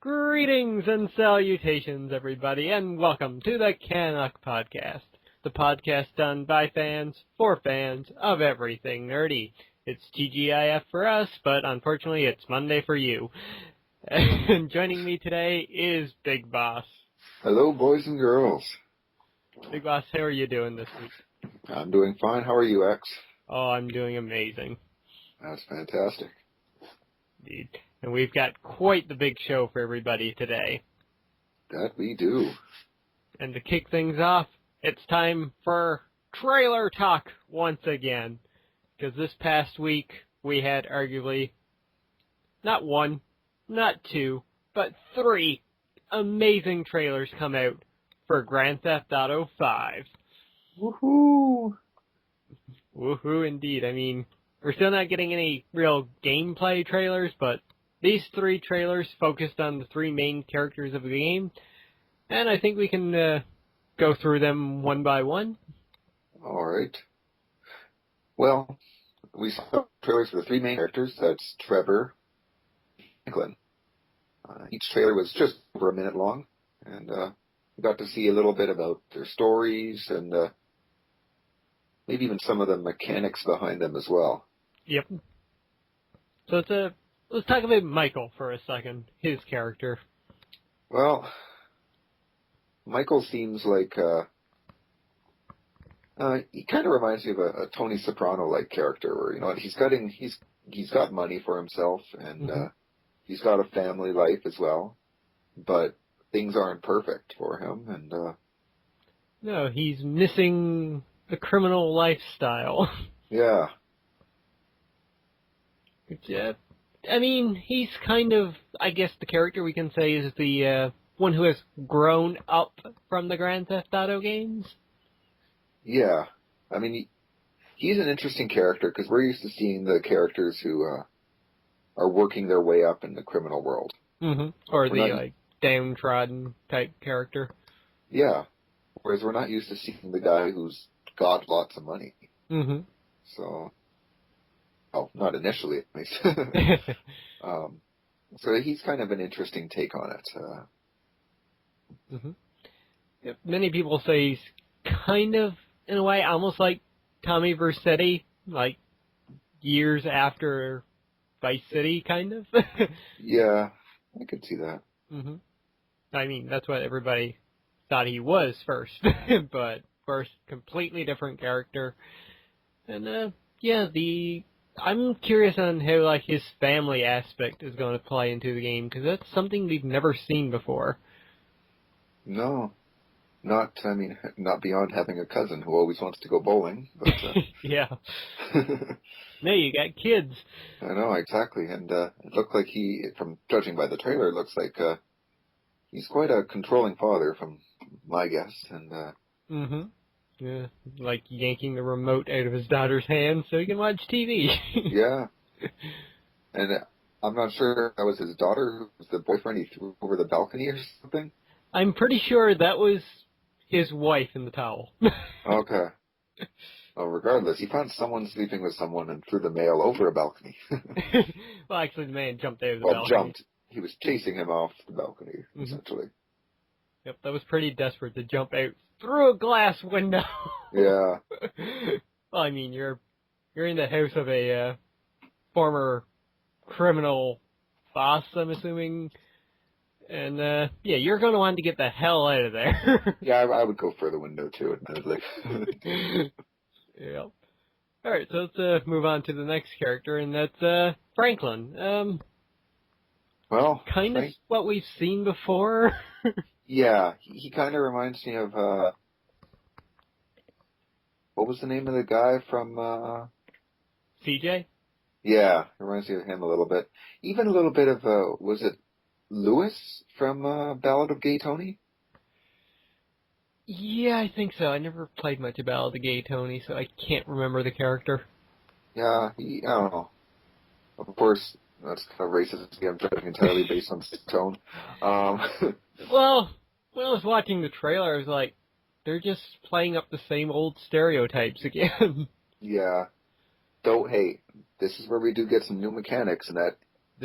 Greetings and salutations, everybody, and welcome to the CanUK podcast, the podcast done by fans for fans of everything nerdy. It's TGIF for us, but unfortunately it's Monday for you. And joining me today is Big Boss. Hello, boys and girls. Big Boss, how are you doing this week? I'm doing fine. How are you, X? Oh, I'm doing amazing. That's fantastic. Indeed. And we've got quite the big show for everybody today. That we do. And to kick things off, it's time for trailer talk once again. Because this past week, we had arguably not one, not two, but three amazing trailers come out for Grand Theft Auto 5. Woohoo! Woohoo indeed. I mean, we're still not getting any real gameplay trailers, but these three trailers focused on the three main characters of the game, and I think we can go through them one by one. All right. Well, we saw trailers for the three main characters. That's Trevor, Franklin. Each trailer was just over a minute long, and we got to see a little bit about their stories and maybe even some of the mechanics behind them as well. Yep. So let's talk about Michael for a second, his character. Well, Michael seems like he kind of reminds me of a Tony Soprano-like character, where he's got money for himself and he's got a family life as well, but things aren't perfect for him, and no, he's missing the criminal lifestyle. Yeah. Which, I mean, he's kind of, I guess the character we can say is the one who has grown up from the Grand Theft Auto games. Yeah. I mean, he's an interesting character because we're used to seeing the characters who are working their way up in the criminal world. Mm-hmm. Or the downtrodden type character. Yeah. Whereas we're not used to seeing the guy who's got lots of money. Mm-hmm. So... well, not initially, at least. So he's kind of an interesting take on it. Yep. Many people say he's kind of, in a way, almost like Tommy Vercetti, like years after Vice City, kind of. Yeah, I could see that. Mm-hmm. I mean, that's what everybody thought he was first, but of course, completely different character. And I'm curious on how, his family aspect is going to play into the game, because that's something we've never seen before. No. Not beyond having a cousin who always wants to go bowling. But, yeah. No, you got kids. I know, exactly. And it looked like from judging by the trailer, it looks like he's quite a controlling father, from my guess. And Mm-hmm. Yeah, like yanking the remote out of his daughter's hand so he can watch TV. Yeah. And I'm not sure if that was his daughter who was the boyfriend he threw over the balcony or something. I'm pretty sure that was his wife in the towel. Okay. Well, regardless, he found someone sleeping with someone and threw the male over a balcony. Well, actually, the man jumped out of the balcony. Jumped. He was chasing him off the balcony, essentially. Yep, that was pretty desperate to jump out through a glass window. Yeah. Well, I mean, you're in the house of a former criminal boss, I'm assuming, and you're going to want to get the hell out of there. Yeah, I would go for the window too, admittedly. Yep. All right, so let's move on to the next character, and that's Franklin. Well, kind of what we've seen before. Yeah, he kind of reminds me of, what was the name of the guy from, CJ? Yeah, it reminds me of him a little bit. Even a little bit of, was it Lewis from, Ballad of Gay Tony? Yeah, I think so. I never played much of Ballad of Gay Tony, so I can't remember the character. Yeah, I don't know. Of course, that's kind of racist. I'm judging entirely based on tone. Well, when I was watching the trailer, I was like, they're just playing up the same old stereotypes again. Yeah. Though, hey, this is where we do get some new mechanics, and that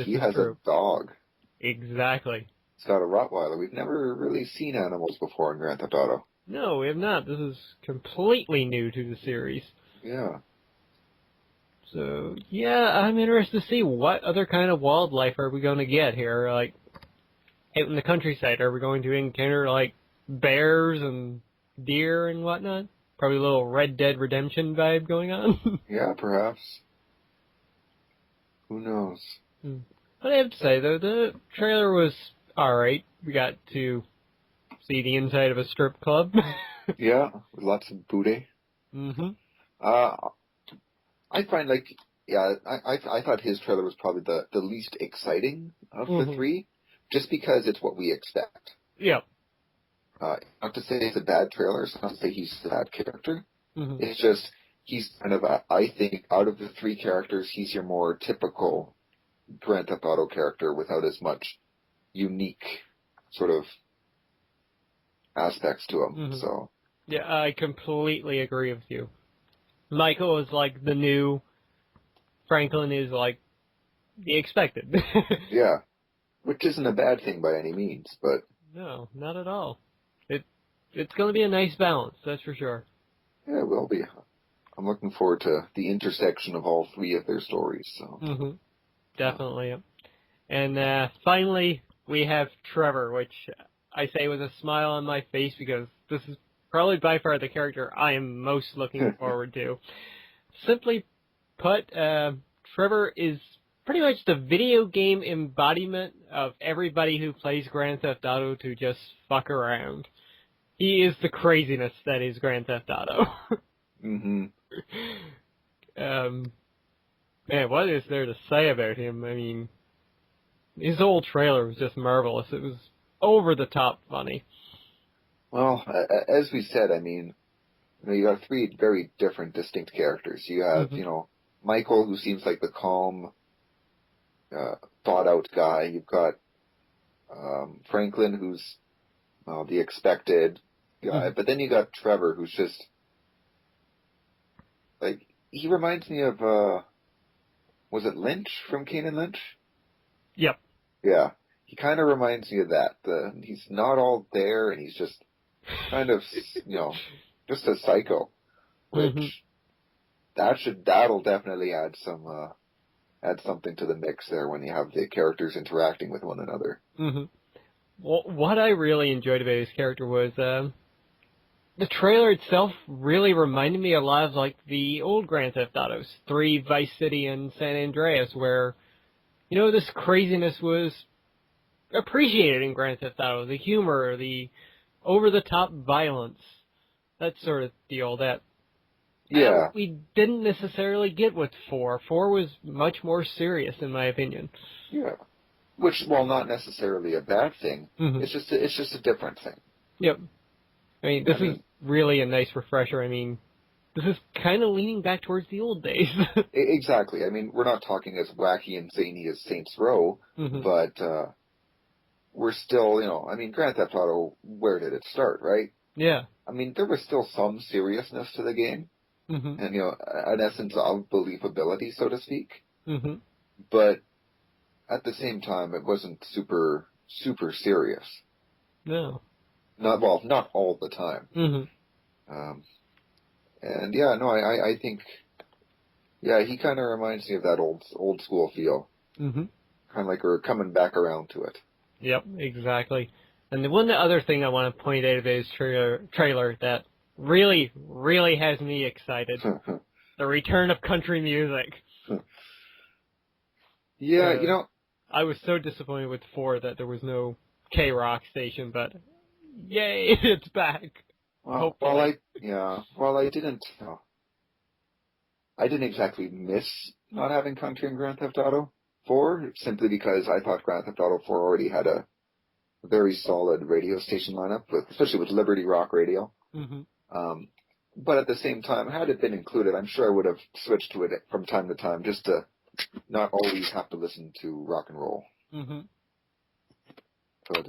he has a dog. Exactly. It's got a Rottweiler. We've never really seen animals before in Grand Theft Auto. No, we have not. This is completely new to the series. Yeah. So, yeah, I'm interested to see what other kind of wildlife are we going to get here. Like, out in the countryside, are we going to encounter, like, bears and deer and whatnot? Probably a little Red Dead Redemption vibe going on. Yeah, perhaps. Who knows? But I have to say, though, the trailer was alright. We got to see the inside of a strip club. Yeah, with lots of booty. Mm-hmm. I find, like, yeah, I thought his trailer was probably the least exciting of the three, just because it's what we expect. Yeah. Not to say it's a bad trailer, it's not to say he's a bad character. Mm-hmm. It's just, he's kind of, I think, out of the three characters, he's your more typical Grand Theft Auto character without as much unique sort of aspects to him. Mm-hmm. So Yeah, I completely agree with you. Michael is like the new, Franklin is like the expected. yeah, which isn't a bad thing by any means, but No, not at all. It's going to be a nice balance, that's for sure. yeah, it will be. I'm looking forward to the intersection of all three of their stories. So Definitely. Yeah. And finally, we have Trevor, which I say with a smile on my face because this is probably by far the character I am most looking forward to. Simply put, Trevor is pretty much the video game embodiment of everybody who plays Grand Theft Auto to just fuck around. He is the craziness that is Grand Theft Auto. mm-hmm. Man, what is there to say about him? I mean, his whole trailer was just marvelous. It was over the top funny. Well, as we said, I mean, you got three very different, distinct characters. You have, Michael, who seems like the calm, thought-out guy. You've got Franklin, who's the expected guy. But then you got Trevor, who's just, like, he reminds me of, was it Lynch from Kane and Lynch? Yep. Yeah. He kind of reminds me of that. He's not all there, and he's just kind of, just a psycho. Which, that'll definitely add something to the mix there when you have the characters interacting with one another. Mm-hmm. Well, what I really enjoyed about his character was, the trailer itself really reminded me a lot of, like, the old Grand Theft Autos, 3, Vice City, and San Andreas, where, this craziness was appreciated in Grand Theft Auto. The humor, the over-the-top violence, that sort of deal that we didn't necessarily get with 4. 4 was much more serious, in my opinion. Yeah. Which, while not necessarily a bad thing, it's just a different thing. Yep. I mean, this is really a nice refresher. I mean, this is kind of leaning back towards the old days. Exactly. I mean, we're not talking as wacky and zany as Saints Row, but we're still, I mean, Grand Theft Auto, where did it start, right? Yeah. I mean, there was still some seriousness to the game, and, an essence of believability, so to speak. But at the same time, it wasn't super, super serious. No. Not all the time. And I think, he kind of reminds me of that old school feel. Kind of like we're coming back around to it. Yep, exactly. And the one other thing I want to point out about his trailer that really, really has me excited, the return of country music. Yeah, I was so disappointed with 4 that there was no K-Rock station, but yay, it's back. Well, I didn't exactly miss not having country in Grand Theft Auto 4, simply because I thought Grand Theft Auto 4 already had a very solid radio station lineup, especially with Liberty Rock Radio. But at the same time, had it been included, I'm sure I would have switched to it from time to time, just to not always have to listen to rock and roll. But,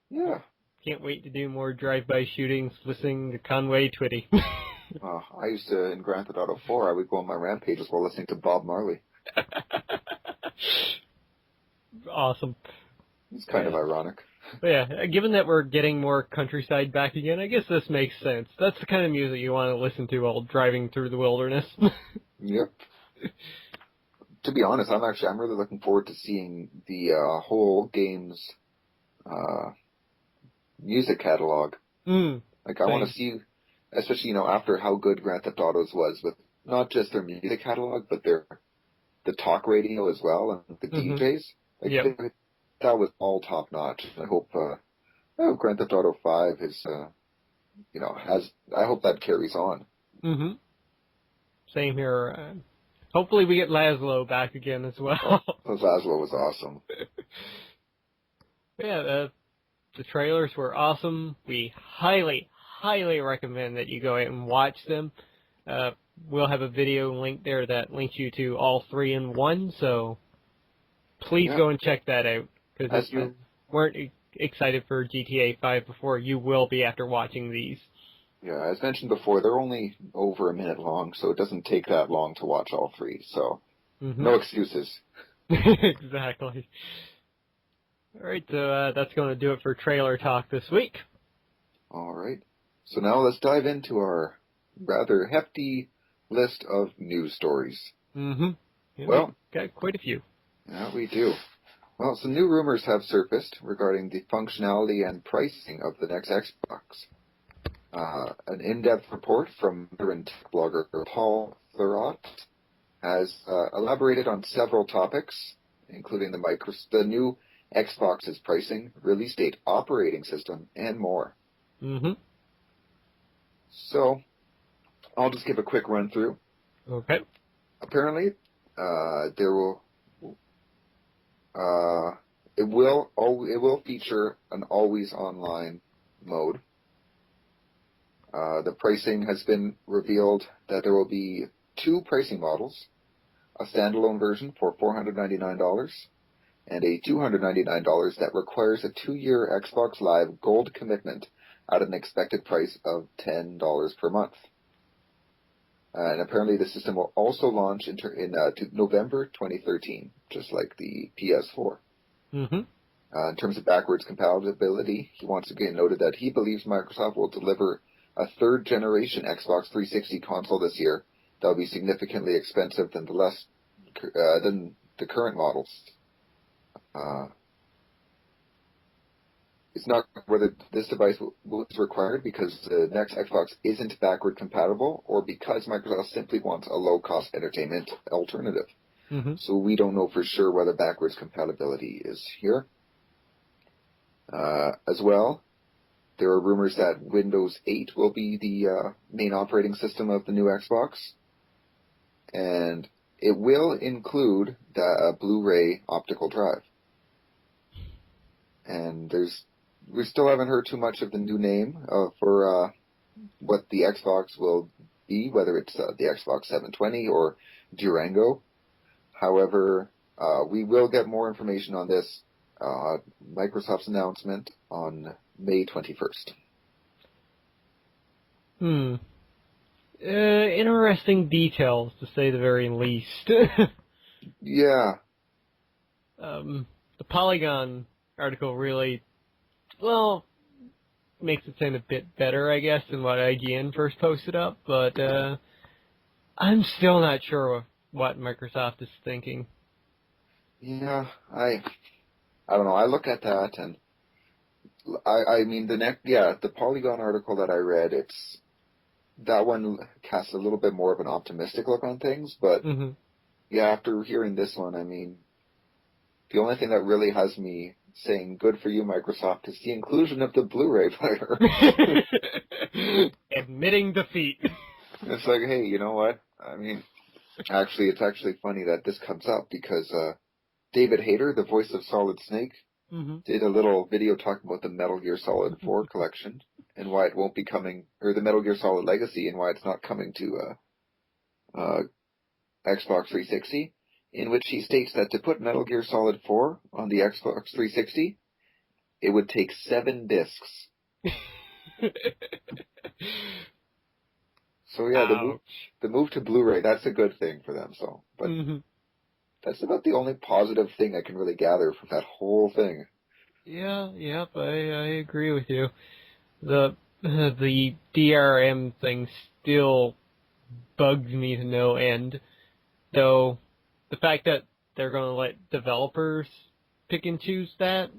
yeah. Can't wait to do more drive-by shootings listening to Conway Twitty. I used to, in Grand Theft Auto 4, I would go on my rampages while listening to Bob Marley. Awesome. It's kind of ironic. But yeah, given that we're getting more countryside back again, I guess this makes sense. That's the kind of music you want to listen to while driving through the wilderness. Yep. To be honest, I'm really looking forward to seeing the whole game's music catalog. Like, I want to see, especially, after how good Grand Theft Auto's was with not just their music catalog, but the talk radio as well, and the DJs. Like, that was all top notch. I hope Grand Theft Auto 5 is, I hope that carries on. Same here. Hopefully we get Laszlo back again as well. Laszlo was awesome. Yeah, the trailers were awesome. We highly, highly recommend that you go out and watch them. We'll have a video link there that links you to all three in one, so please go and check that out. Because if you weren't excited for GTA 5 before, you will be after watching these. Yeah, as mentioned before, they're only over a minute long, so it doesn't take that long to watch all three, so no excuses. Exactly. Alright, so that's going to do it for Trailer Talk this week. Alright, so now let's dive into our rather hefty list of news stories. Yeah, well, we've got quite a few. Yeah, we do. Well, some new rumors have surfaced regarding the functionality and pricing of the next Xbox. An in-depth report from veteran tech blogger Paul Thurrott has elaborated on several topics, including the new Xbox's pricing, release date, operating system, and more. So, I'll just give a quick run through. Okay. Apparently, it will feature an always online mode. The pricing has been revealed that there will be two pricing models, a standalone version for $499 and a $299 that requires a 2-year Xbox Live Gold commitment at an expected price of $10 per month. And apparently the system will also launch in November 2013, just like the PS4. In terms of backwards compatibility, he once again noted that he believes Microsoft will deliver a third-generation Xbox 360 console this year that will be significantly expensive than the current models. It's not whether this device is required because the next Xbox isn't backward compatible or because Microsoft simply wants a low-cost entertainment alternative. So we don't know for sure whether backwards compatibility is here. As well, there are rumors that Windows 8 will be the main operating system of the new Xbox. And it will include the Blu-ray optical drive. And we still haven't heard too much of the new name for what the Xbox will be, whether it's the Xbox 720 or Durango. However, we will get more information on this Microsoft's announcement on May 21st. Interesting details, to say the very least. Yeah. The Polygon article really, makes it sound a bit better, I guess, than what IGN first posted up, but I'm still not sure what Microsoft is thinking. Yeah, I don't know. I look at that and I mean the Polygon article that I read, that one casts a little bit more of an optimistic look on things, but after hearing this one, I mean, the only thing that really has me saying good for you, Microsoft, is the inclusion of the Blu-ray player. Admitting defeat. It's like, hey, you know what? I mean, it's actually funny that this comes up because David Hayter, the voice of Solid Snake, did a little video talking about the Metal Gear Solid 4 collection and why it won't be coming, or the Metal Gear Solid Legacy and why it's not coming to Xbox 360, in which he states that to put Metal Gear Solid 4 on the Xbox 360, it would take 7 discs. So yeah, the move to Blu-ray, that's a good thing for them. So, but that's about the only positive thing I can really gather from that whole thing. Yeah, yep, I agree with you. The DRM thing still bugs me to no end, though the fact that they're going to let developers pick and choose that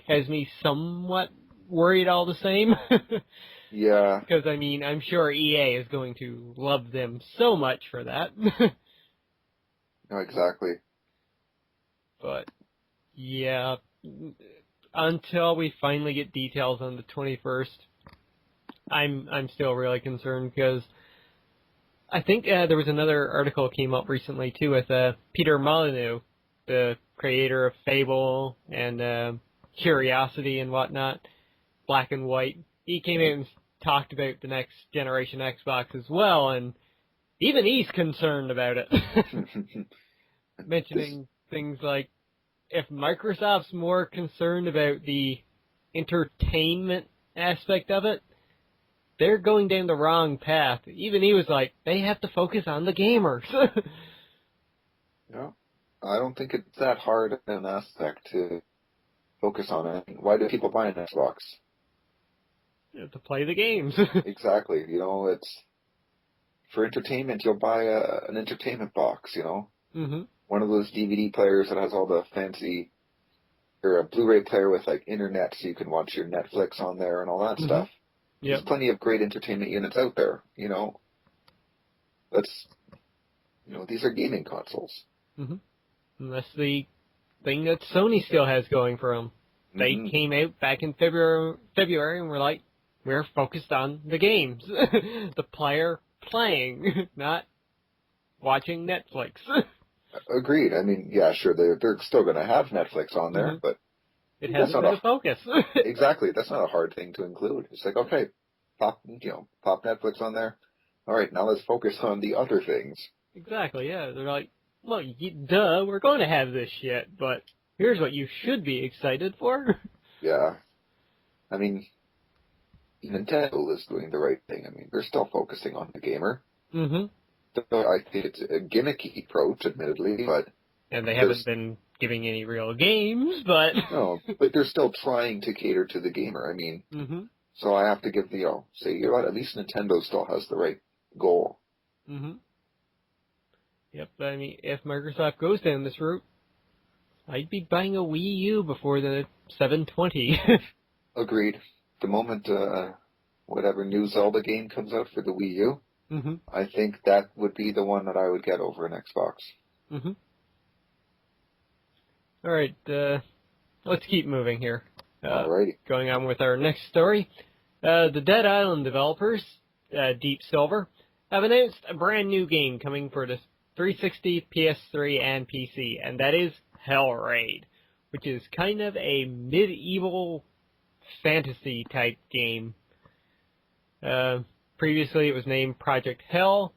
has me somewhat worried all the same. Yeah, Because, I mean, I'm sure EA is going to love them so much for that. no, exactly. But, yeah, until we finally get details on the 21st, I'm still really concerned because I think there was another article came up recently too with Peter Molyneux, the creator of Fable and Curiosity and whatnot, Black and White. He came out and talked about the next generation Xbox as well, and even he's concerned about it, mentioning things like if Microsoft's more concerned about the entertainment aspect of it, they're going down the wrong path. Even he was like, they have to focus on the gamers. Yeah, I don't think it's that hard an aspect to focus on it. Why do people buy an Xbox? To play the games. Exactly. It's for entertainment. You'll buy an entertainment box. hmm One of those DVD players that has all the fancy, or a Blu-ray player with like internet, so you can watch your Netflix on there and all that stuff. Yep. There's plenty of great entertainment units out there. That's these are gaming consoles. hmm And that's the thing that Sony still has going for them. They Hmm. came out back in February and were like, we're focused on the games. The player playing, not watching Netflix. Agreed. I mean, yeah, sure, they're still going to have Netflix on hmm there, but It that's hasn't not been a focus. exactly. That's not a hard thing to include. It's like, okay, pop Netflix on there. All right, now let's focus on the other things. Exactly, yeah. They're like, well, duh, we're going to have this shit, but here's what you should be excited for. Yeah, I mean, Nintendo is doing the right thing. I mean, they're still focusing on the gamer. hmm So I think it's a gimmicky approach, admittedly, but And they haven't been giving any real games, but... no, but they're still trying to cater to the gamer. I mean, hmm so I have to give say, at least Nintendo still has the right goal. hmm Yep, I mean, if Microsoft goes down this route, I'd be buying a Wii U before the 720. Agreed. The moment whatever new Zelda game comes out for the Wii U, hmm I think that would be the one that I would get over an Xbox. hmm Alright, let's keep moving here. Alrighty. Going on with our next story. The Dead Island developers, Deep Silver, have announced a brand new game coming for the 360, PS3, and PC, and that is Hellraid, which is kind of a medieval fantasy type game. Previously it was named Project Hell.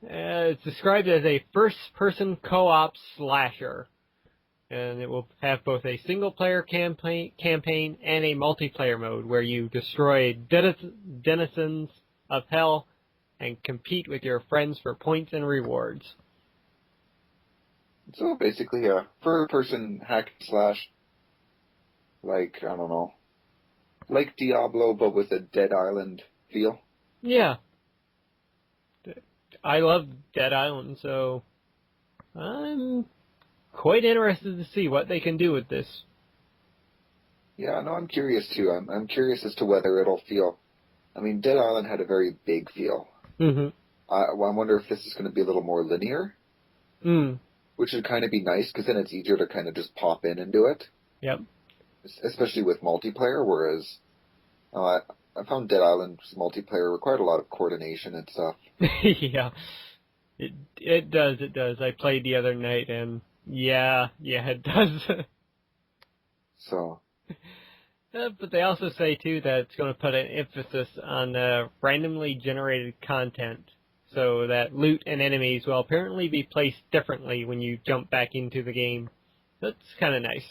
It's described as a first-person co-op slasher, and it will have both a single-player campaign and a multiplayer mode where you destroy denizens of hell and compete with your friends for points and rewards. So basically a third-person hack and slash, like, I don't know, like Diablo, but with a Dead Island feel. Yeah. I love Dead Island, so I'm quite interested to see what they can do with this. Yeah, no, I'm curious too. I'm curious as to whether it'll feel. I mean, Dead Island had a very big feel. Mm-hmm. I wonder if this is going to be a little more linear, which would kind of be nice because then it's easier to kind of just pop in and do it. Yep. Especially with multiplayer, whereas I found Dead Island's multiplayer required a lot of coordination and stuff. Yeah. It does. I played the other night and yeah, it does. So. But they also say, too, that it's going to put an emphasis on randomly generated content, so that loot and enemies will apparently be placed differently when you jump back into the game. That's kind of nice.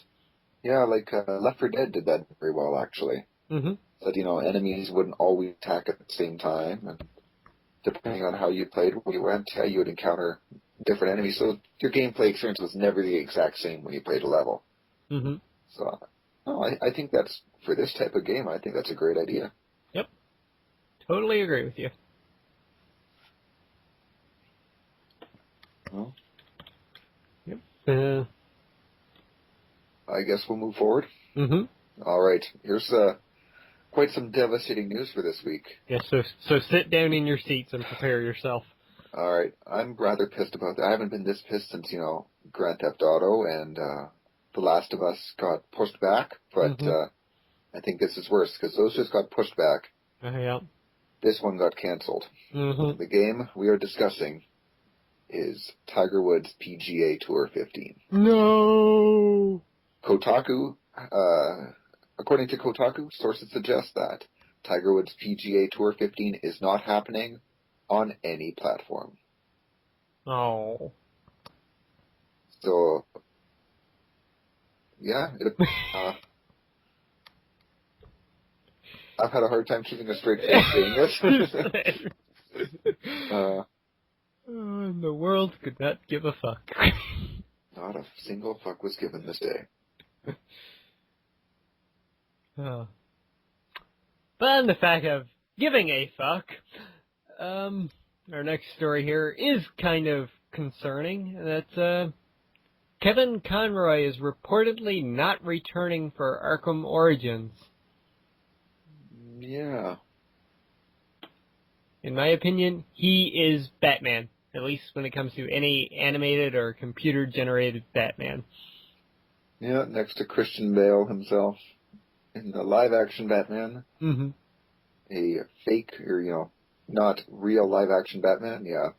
Yeah, like Left 4 Dead did that very well, actually. Mm-hmm. That, enemies wouldn't always attack at the same time, and depending on how you played, where you went, you would encounter different enemies, so your gameplay experience was never the exact same when you played a level. Mm-hmm. So, no, I think that's, for this type of game, I think that's a great idea. Yep. Totally agree with you. Well, Yep. I guess we'll move forward. Mm-hmm. All right. Here's quite some devastating news for this week. Yeah, so sit down in your seats and prepare yourself. All right. I'm rather pissed about that. I haven't been this pissed since, Grand Theft Auto and The Last of Us got pushed back, but I think this is worse because those just got pushed back. Yeah. This one got canceled. Mm-hmm. The game we are discussing is Tiger Woods PGA Tour 15. No! Kotaku, according to Kotaku, sources suggest that Tiger Woods PGA Tour 15 is not happening on any platform. Oh. So, yeah, I've had a hard time keeping a straight face saying this. The world could not give a fuck. Not a single fuck was given this day. But on the fact of giving a fuck, our next story here is kind of concerning. That's Kevin Conroy is reportedly not returning for Arkham Origins. Yeah. In my opinion, he is Batman, at least when it comes to any animated or computer-generated Batman. Yeah, next to Christian Bale himself in the live-action Batman. Mm-hmm. A fake, or, not real live-action Batman, yeah.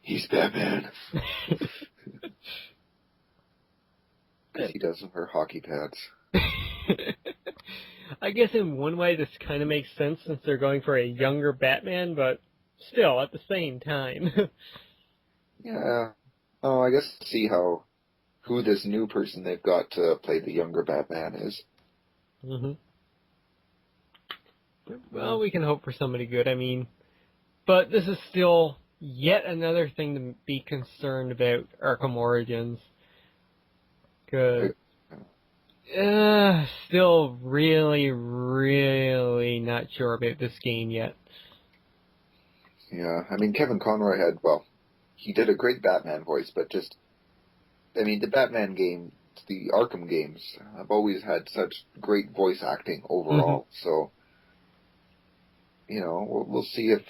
He's Batman. Because he doesn't wear hockey pads. I guess in one way this kind of makes sense since they're going for a younger Batman, but still, at the same time. Yeah. Oh, I guess see who this new person they've got to play the younger Batman is. Mm-hmm. Well, we can hope for somebody good, but this is still yet another thing to be concerned about Arkham Origins. Because still really, really not sure about this game yet. Yeah, Kevin Conroy he did a great Batman voice, but the Batman game, the Arkham games, have always had such great voice acting overall, so, we'll see if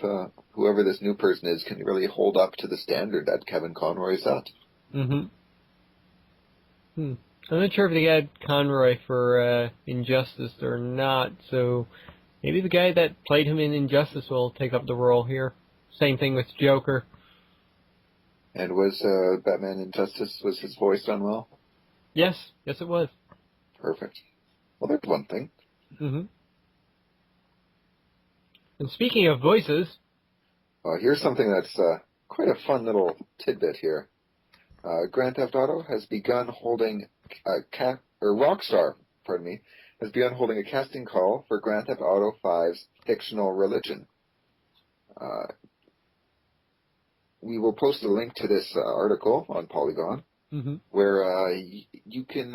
whoever this new person is can really hold up to the standard that Kevin Conroy set. I'm not sure if they had Conroy for Injustice or not, so maybe the guy that played him in Injustice will take up the role here. Same thing with Joker. And was Batman Injustice, was his voice done well? Yes it was. Perfect. Well, there's one thing. And speaking of voices... here's something that's quite a fun little tidbit here. Grand Theft Auto has begun holding Rockstar, has begun holding a casting call for Grand Theft Auto 5's fictional religion. We will post a link to this article on Polygon, where you can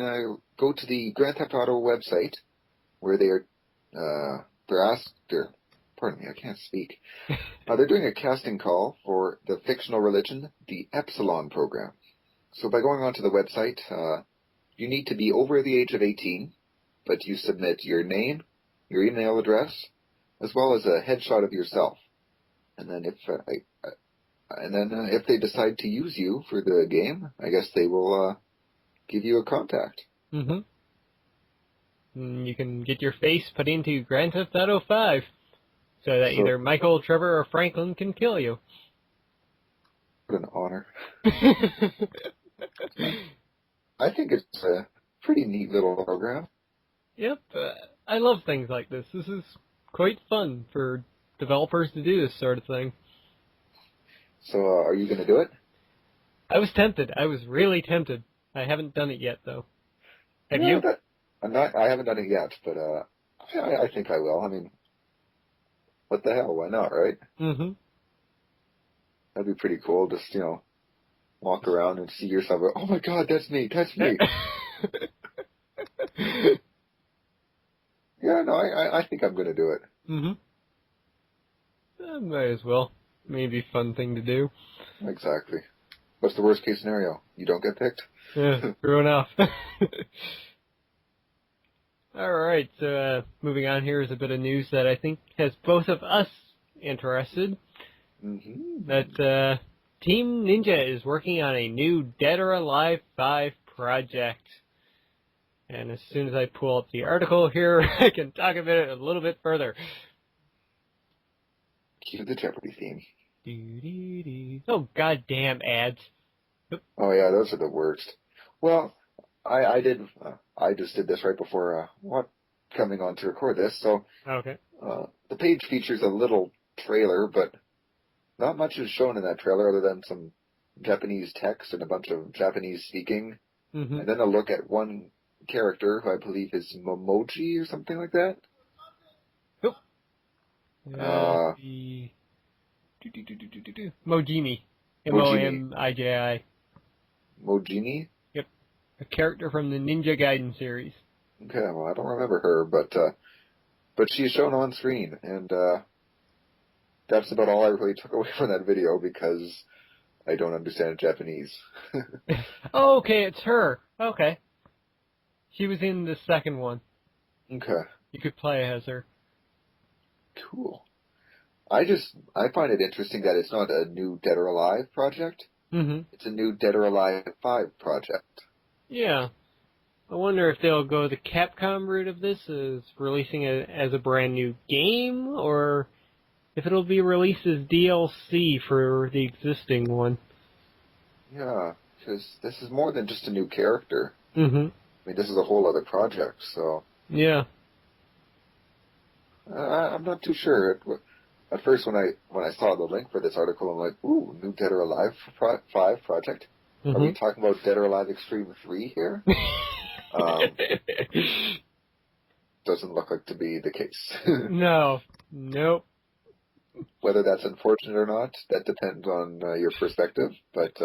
go to the Grand Theft Auto website, where I can't speak. They're doing a casting call for the fictional religion, the Epsilon program. So by going onto the website, you need to be over the age of 18, but you submit your name, your email address, as well as a headshot of yourself. And then if they decide to use you for the game, I guess they will give you a contact. You can get your face put into Grand Theft Auto 5, so that either Michael, Trevor, or Franklin can kill you. What an honor. I think it's a pretty neat little program. Yep, I love things like this. This is quite fun for developers to do this sort of thing. So, are you going to do it? I was tempted. I was really tempted. I haven't done it yet, though. Have you? I haven't done it yet, but I think I will. What the hell? Why not, right? That'd be pretty cool. Just, walk around and see yourself. Oh my God, that's me. That's me. Yeah, no, I think I'm going to do it. Might as well. Maybe a fun thing to do. Exactly. What's the worst case scenario? You don't get picked? Yeah, true enough. Alright, so moving on here is a bit of news that I think has both of us interested. Mm-hmm. That Team Ninja is working on a new Dead or Alive 5 project. And as soon as I pull up the article here, I can talk about it a little bit further. Cue the Jeopardy theme. Oh, goddamn ads. Oh yeah, those are the worst. Well, I just did this right before coming on to record this. So Okay. the page features a little trailer, but not much is shown in that trailer other than some Japanese text and a bunch of Japanese speaking, and then a look at one character who I believe is Momoji or something like that. Mojimi. M-O-M-I-J-I. Mojimi? Yep. A character from the Ninja Gaiden series. Okay, well, I don't remember her, but she's shown on screen, and that's about all I really took away from that video because I don't understand Japanese. Oh, okay, it's her. Okay. She was in the second one. Okay. You could play as her. Cool. I find it interesting that it's not a new Dead or Alive project. It's a new Dead or Alive 5 project. Yeah. I wonder if they'll go the Capcom route of this, as releasing it as a brand new game, or if it'll be released as DLC for the existing one. Yeah, because this is more than just a new character. I mean, this is a whole other project, so... Yeah. I'm not too sure. At first, when I saw the link for this article, I'm like, ooh, new Dead or Alive 5 project? Are we talking about Dead or Alive Extreme 3 here? Doesn't look like to be the case. No. Nope. Whether that's unfortunate or not, that depends on your perspective, but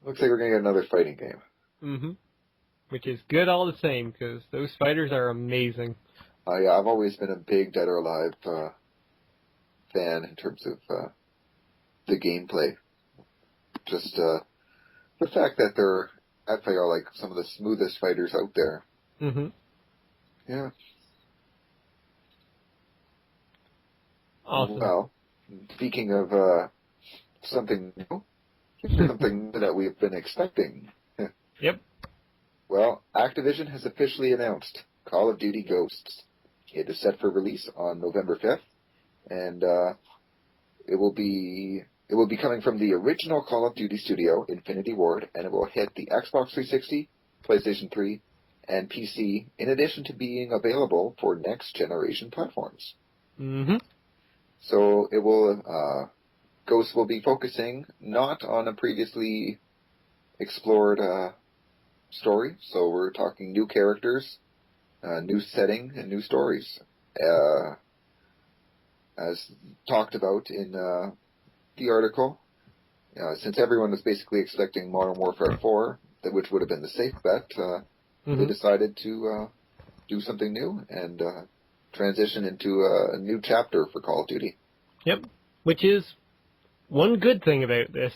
looks like we're going to get another fighting game. Which is good all the same, because those fighters are amazing. I've always been a big Dead or Alive fan in terms of the gameplay. Just the fact that I feel like some of the smoothest fighters out there. Yeah. Awesome. Well, speaking of something new, something that we've been expecting. Yep. Well, Activision has officially announced Call of Duty Ghosts. It is set for release on November 5th, and it will be coming from the original Call of Duty studio, Infinity Ward, and it will hit the Xbox 360, PlayStation 3, and PC, in addition to being available for next-generation platforms. So it will, Ghosts will be focusing not on a previously explored story, so we're talking new characters, new setting, and new stories. As talked about in the article, since everyone was basically expecting Modern Warfare 4, which would have been the safe bet, they decided to do something new and transition into a new chapter for Call of Duty. Yep. Which is one good thing about this.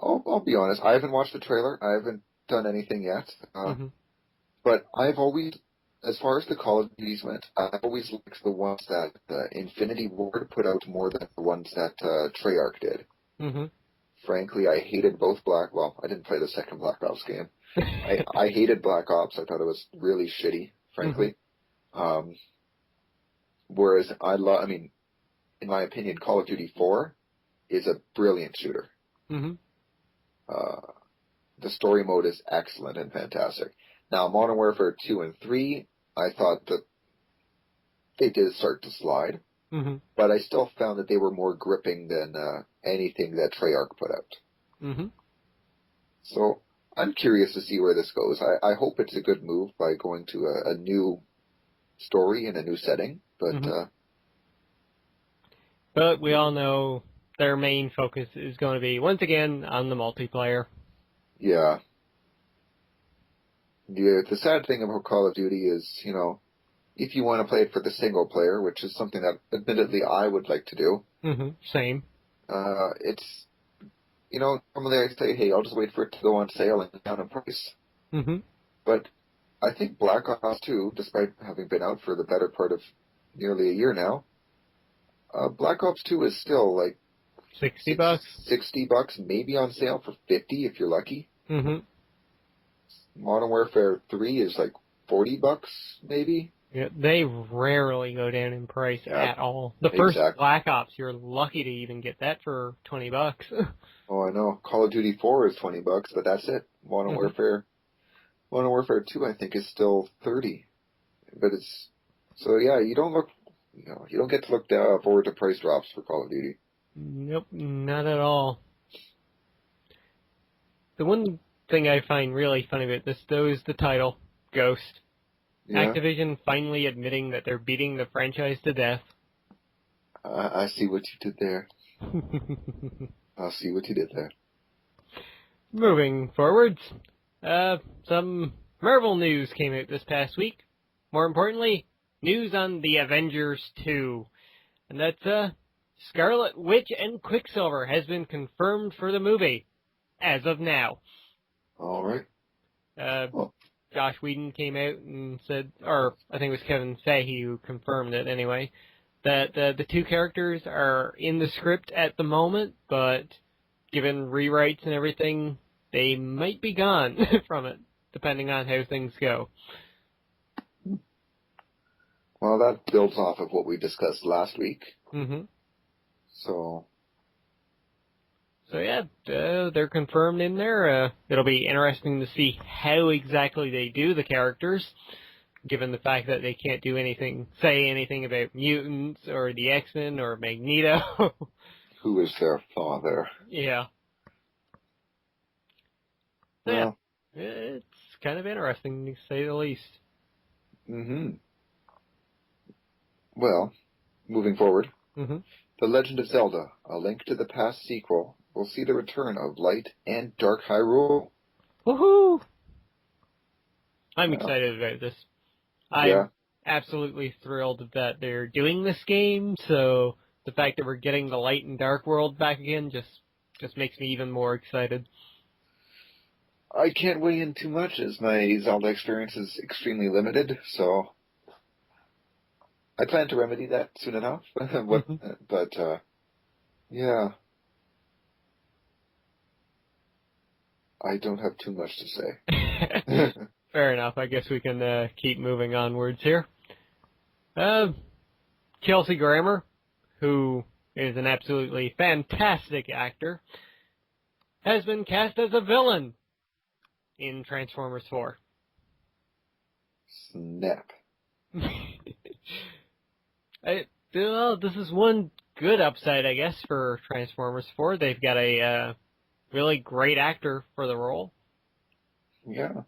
I'll be honest, I haven't watched the trailer. I haven't done anything yet. But I've always, as far as the Call of Duties went, I've always liked the ones that Infinity Ward put out more than the ones that Treyarch did. Frankly, I hated both I didn't play the second Black Ops game. I hated Black Ops. I thought it was really shitty, frankly. Whereas in my opinion, Call of Duty 4 is a brilliant shooter. The story mode is excellent and fantastic. Now, Modern Warfare 2 and 3, I thought that they did start to slide, but I still found that they were more gripping than anything that Treyarch put out. So I'm curious to see where this goes. I hope it's a good move by going to a new story and a new setting, but we all know their main focus is going to be, once again, on the multiplayer. Yeah. The sad thing about Call of Duty is, if you want to play it for the single player, which is something that admittedly I would like to do. Same. It's, normally I say, hey, I'll just wait for it to go on sale and down in price. But I think Black Ops 2, despite having been out for the better part of nearly a year now, Black Ops 2 is still like $60. $60, maybe on sale for $50 if you're lucky. Modern Warfare 3 is like $40, maybe. Yeah, they rarely go down in price at all. The first Black Ops, you're lucky to even get that for $20. Oh, I know. Call of Duty 4 is $20, but that's it. Modern Warfare 2, I think, is still $30. But it's so yeah. You don't get to look forward to price drops for Call of Duty. Nope, not at all. The one thing I find really funny about this, though, is the title, Ghost. Yeah. Activision finally admitting that they're beating the franchise to death. I see what you did there. I see what you did there. Moving forwards, some Marvel news came out this past week. More importantly, news on the Avengers 2. And that's, Scarlet Witch and Quicksilver has been confirmed for the movie, as of now. All right. Josh Whedon came out and said, or I think it was Kevin Feige who confirmed it anyway, that the two characters are in the script at the moment, but given rewrites and everything, they might be gone from it, depending on how things go. Well, that builds off of what we discussed last week. So yeah, they're confirmed in there. It'll be interesting to see how exactly they do the characters, given the fact that they can't do say anything about mutants or the X-Men or Magneto. Who is their father? Yeah. Well, yeah, it's kind of interesting, to say the least. Well, moving forward, The Legend of Zelda, A Link to the Past sequel, will see the return of Light and Dark Hyrule. Woohoo! I'm excited about this. I'm absolutely thrilled that they're doing this game, so the fact that we're getting the Light and Dark world back again just makes me even more excited. I can't weigh in too much, as my Zelda experience is extremely limited, so I plan to remedy that soon enough. But yeah. I don't have too much to say. Fair enough. I guess we can keep moving onwards here. Kelsey Grammer, who is an absolutely fantastic actor, has been cast as a villain in Transformers 4. Snap. This is one good upside, I guess, for Transformers 4. They've got a really great actor for the role. Yeah.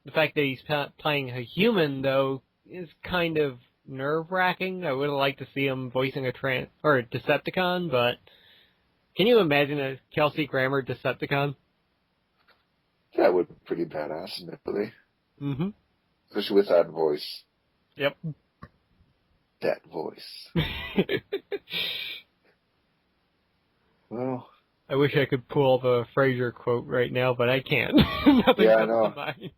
The fact that he's playing a human, though, is kind of nerve-wracking. I would have liked to see him voicing a Decepticon, but can you imagine a Kelsey Grammer Decepticon? That would be pretty badass, admittedly. Especially with that voice. Yep. That voice. Well, I wish I could pull the Frasier quote right now, but I can't. Nothing comes to mind.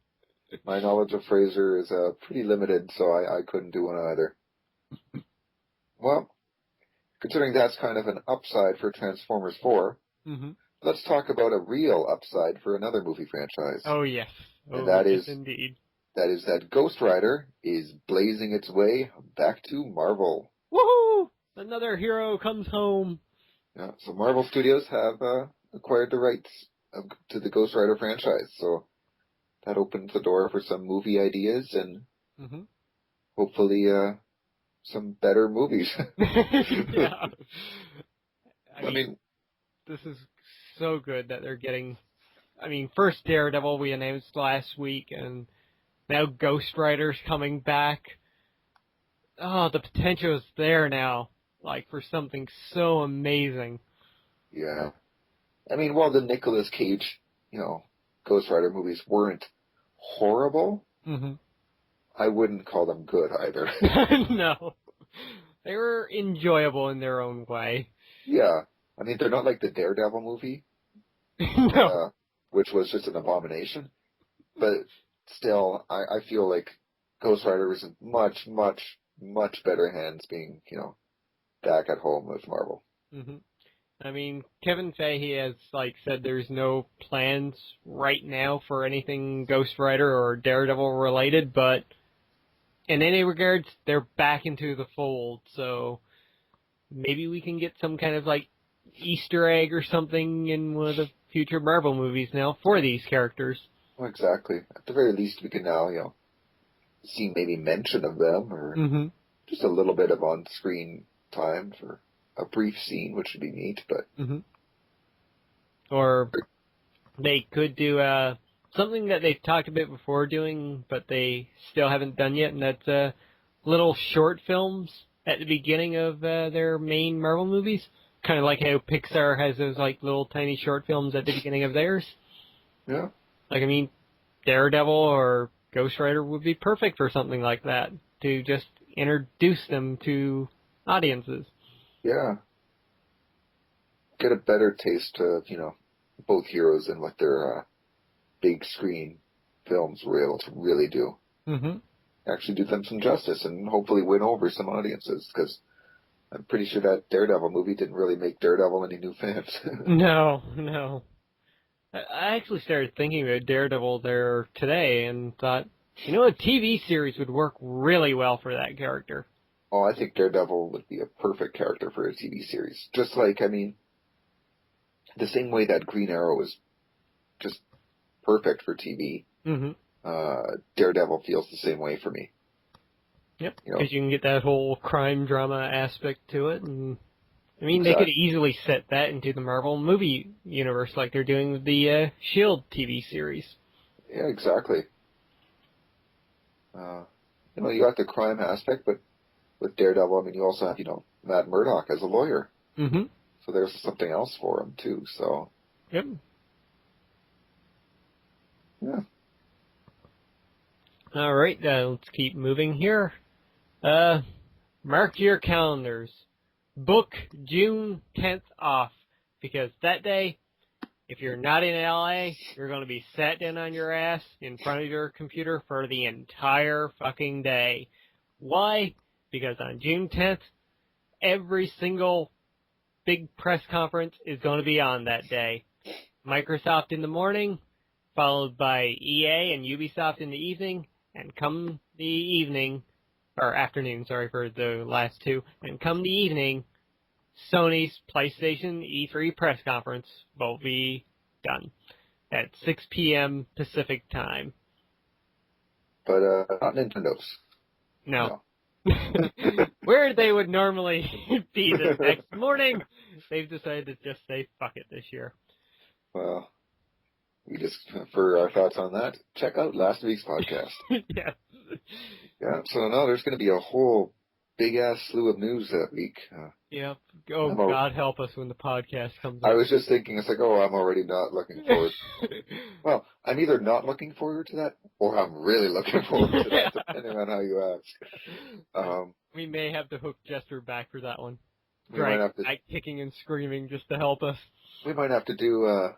My knowledge of Frasier is pretty limited, so I couldn't do one either. Well, considering that's kind of an upside for Transformers 4, let's talk about a real upside for another movie franchise. Oh, yes. And that is is indeed. That is that Ghost Rider is blazing its way back to Marvel. Woohoo! Another hero comes home. Yeah, so Marvel Studios have acquired the rights to the Ghost Rider franchise, so that opens the door for some movie ideas and hopefully some better movies. Yeah. I mean, this is so good that they're getting... first Daredevil we announced last week, and now Ghost Rider's coming back. Oh, the potential is there now, for something so amazing. Yeah. While the Nicolas Cage, Ghost Rider movies weren't horrible. Mm-hmm. I wouldn't call them good either. No. They were enjoyable in their own way. Yeah. I mean, they're not like the Daredevil movie, No. which was just an abomination. But still, I feel like Ghost Rider was in much, much, much better hands being, back at home with Marvel. Mm-hmm. I mean, Kevin Feige has, said there's no plans right now for anything Ghost Rider or Daredevil related, but in any regards, they're back into the fold, so maybe we can get some kind of, Easter egg or something in one of the future Marvel movies now for these characters. Well, exactly. At the very least, we can now, see maybe mention of them or Mm-hmm. just a little bit of on-screen time for a brief scene, which would be neat, but... Mm-hmm. Or they could do something that they've talked about before doing, but they still haven't done yet, and that's little short films at the beginning of their main Marvel movies. Kind of like how Pixar has those little tiny short films at the beginning of theirs. Yeah. Daredevil or Ghost Rider would be perfect for something like that, to just introduce them to audiences. Yeah. Get a better taste of, both heroes and what their big screen films were able to really do. Mm-hmm. Actually do them some justice and hopefully win over some audiences, because I'm pretty sure that Daredevil movie didn't really make Daredevil any new fans. No. I actually started thinking about Daredevil there today and thought, a TV series would work really well for that character. Oh, I think Daredevil would be a perfect character for a TV series. Just like, the same way that Green Arrow was just perfect for TV, Mm-hmm. Daredevil feels the same way for me. Yep, because you can get that whole crime drama aspect to it, and Exactly. they could easily set that into the Marvel movie universe like they're doing with the S.H.I.E.L.D. TV series. Yeah, exactly. You got the crime aspect, but with Daredevil, you also have, Matt Murdock as a lawyer. Mm-hmm. So there's something else for him, too, so. Yep. Yeah. All right, let's keep moving here. Mark your calendars. Book June 10th off, because that day, if you're not in LA, you're going to be sat down on your ass in front of your computer for the entire fucking day. Why? Because on June 10th, every single big press conference is going to be on that day. Microsoft in the morning, followed by EA and Ubisoft in the evening, and come the evening, or afternoon, sorry for the last two, and come the evening, Sony's PlayStation E3 press conference will be done at 6 p.m. Pacific time. But not Nintendo's. No. Where they would normally be the next morning, they've decided to just say fuck it this year. Well, for our thoughts on that, check out last week's podcast. Yeah. Yeah, so no, there's going to be a whole big-ass slew of news that week. Yep. Oh, God help us when the podcast comes out. I was just thinking, it's like, I'm already not looking forward. Well, I'm either not looking forward to that, or I'm really looking forward to that, depending on how you ask. We may have to hook Jester back for that one. We might have to kicking and screaming just to help us. We might have to do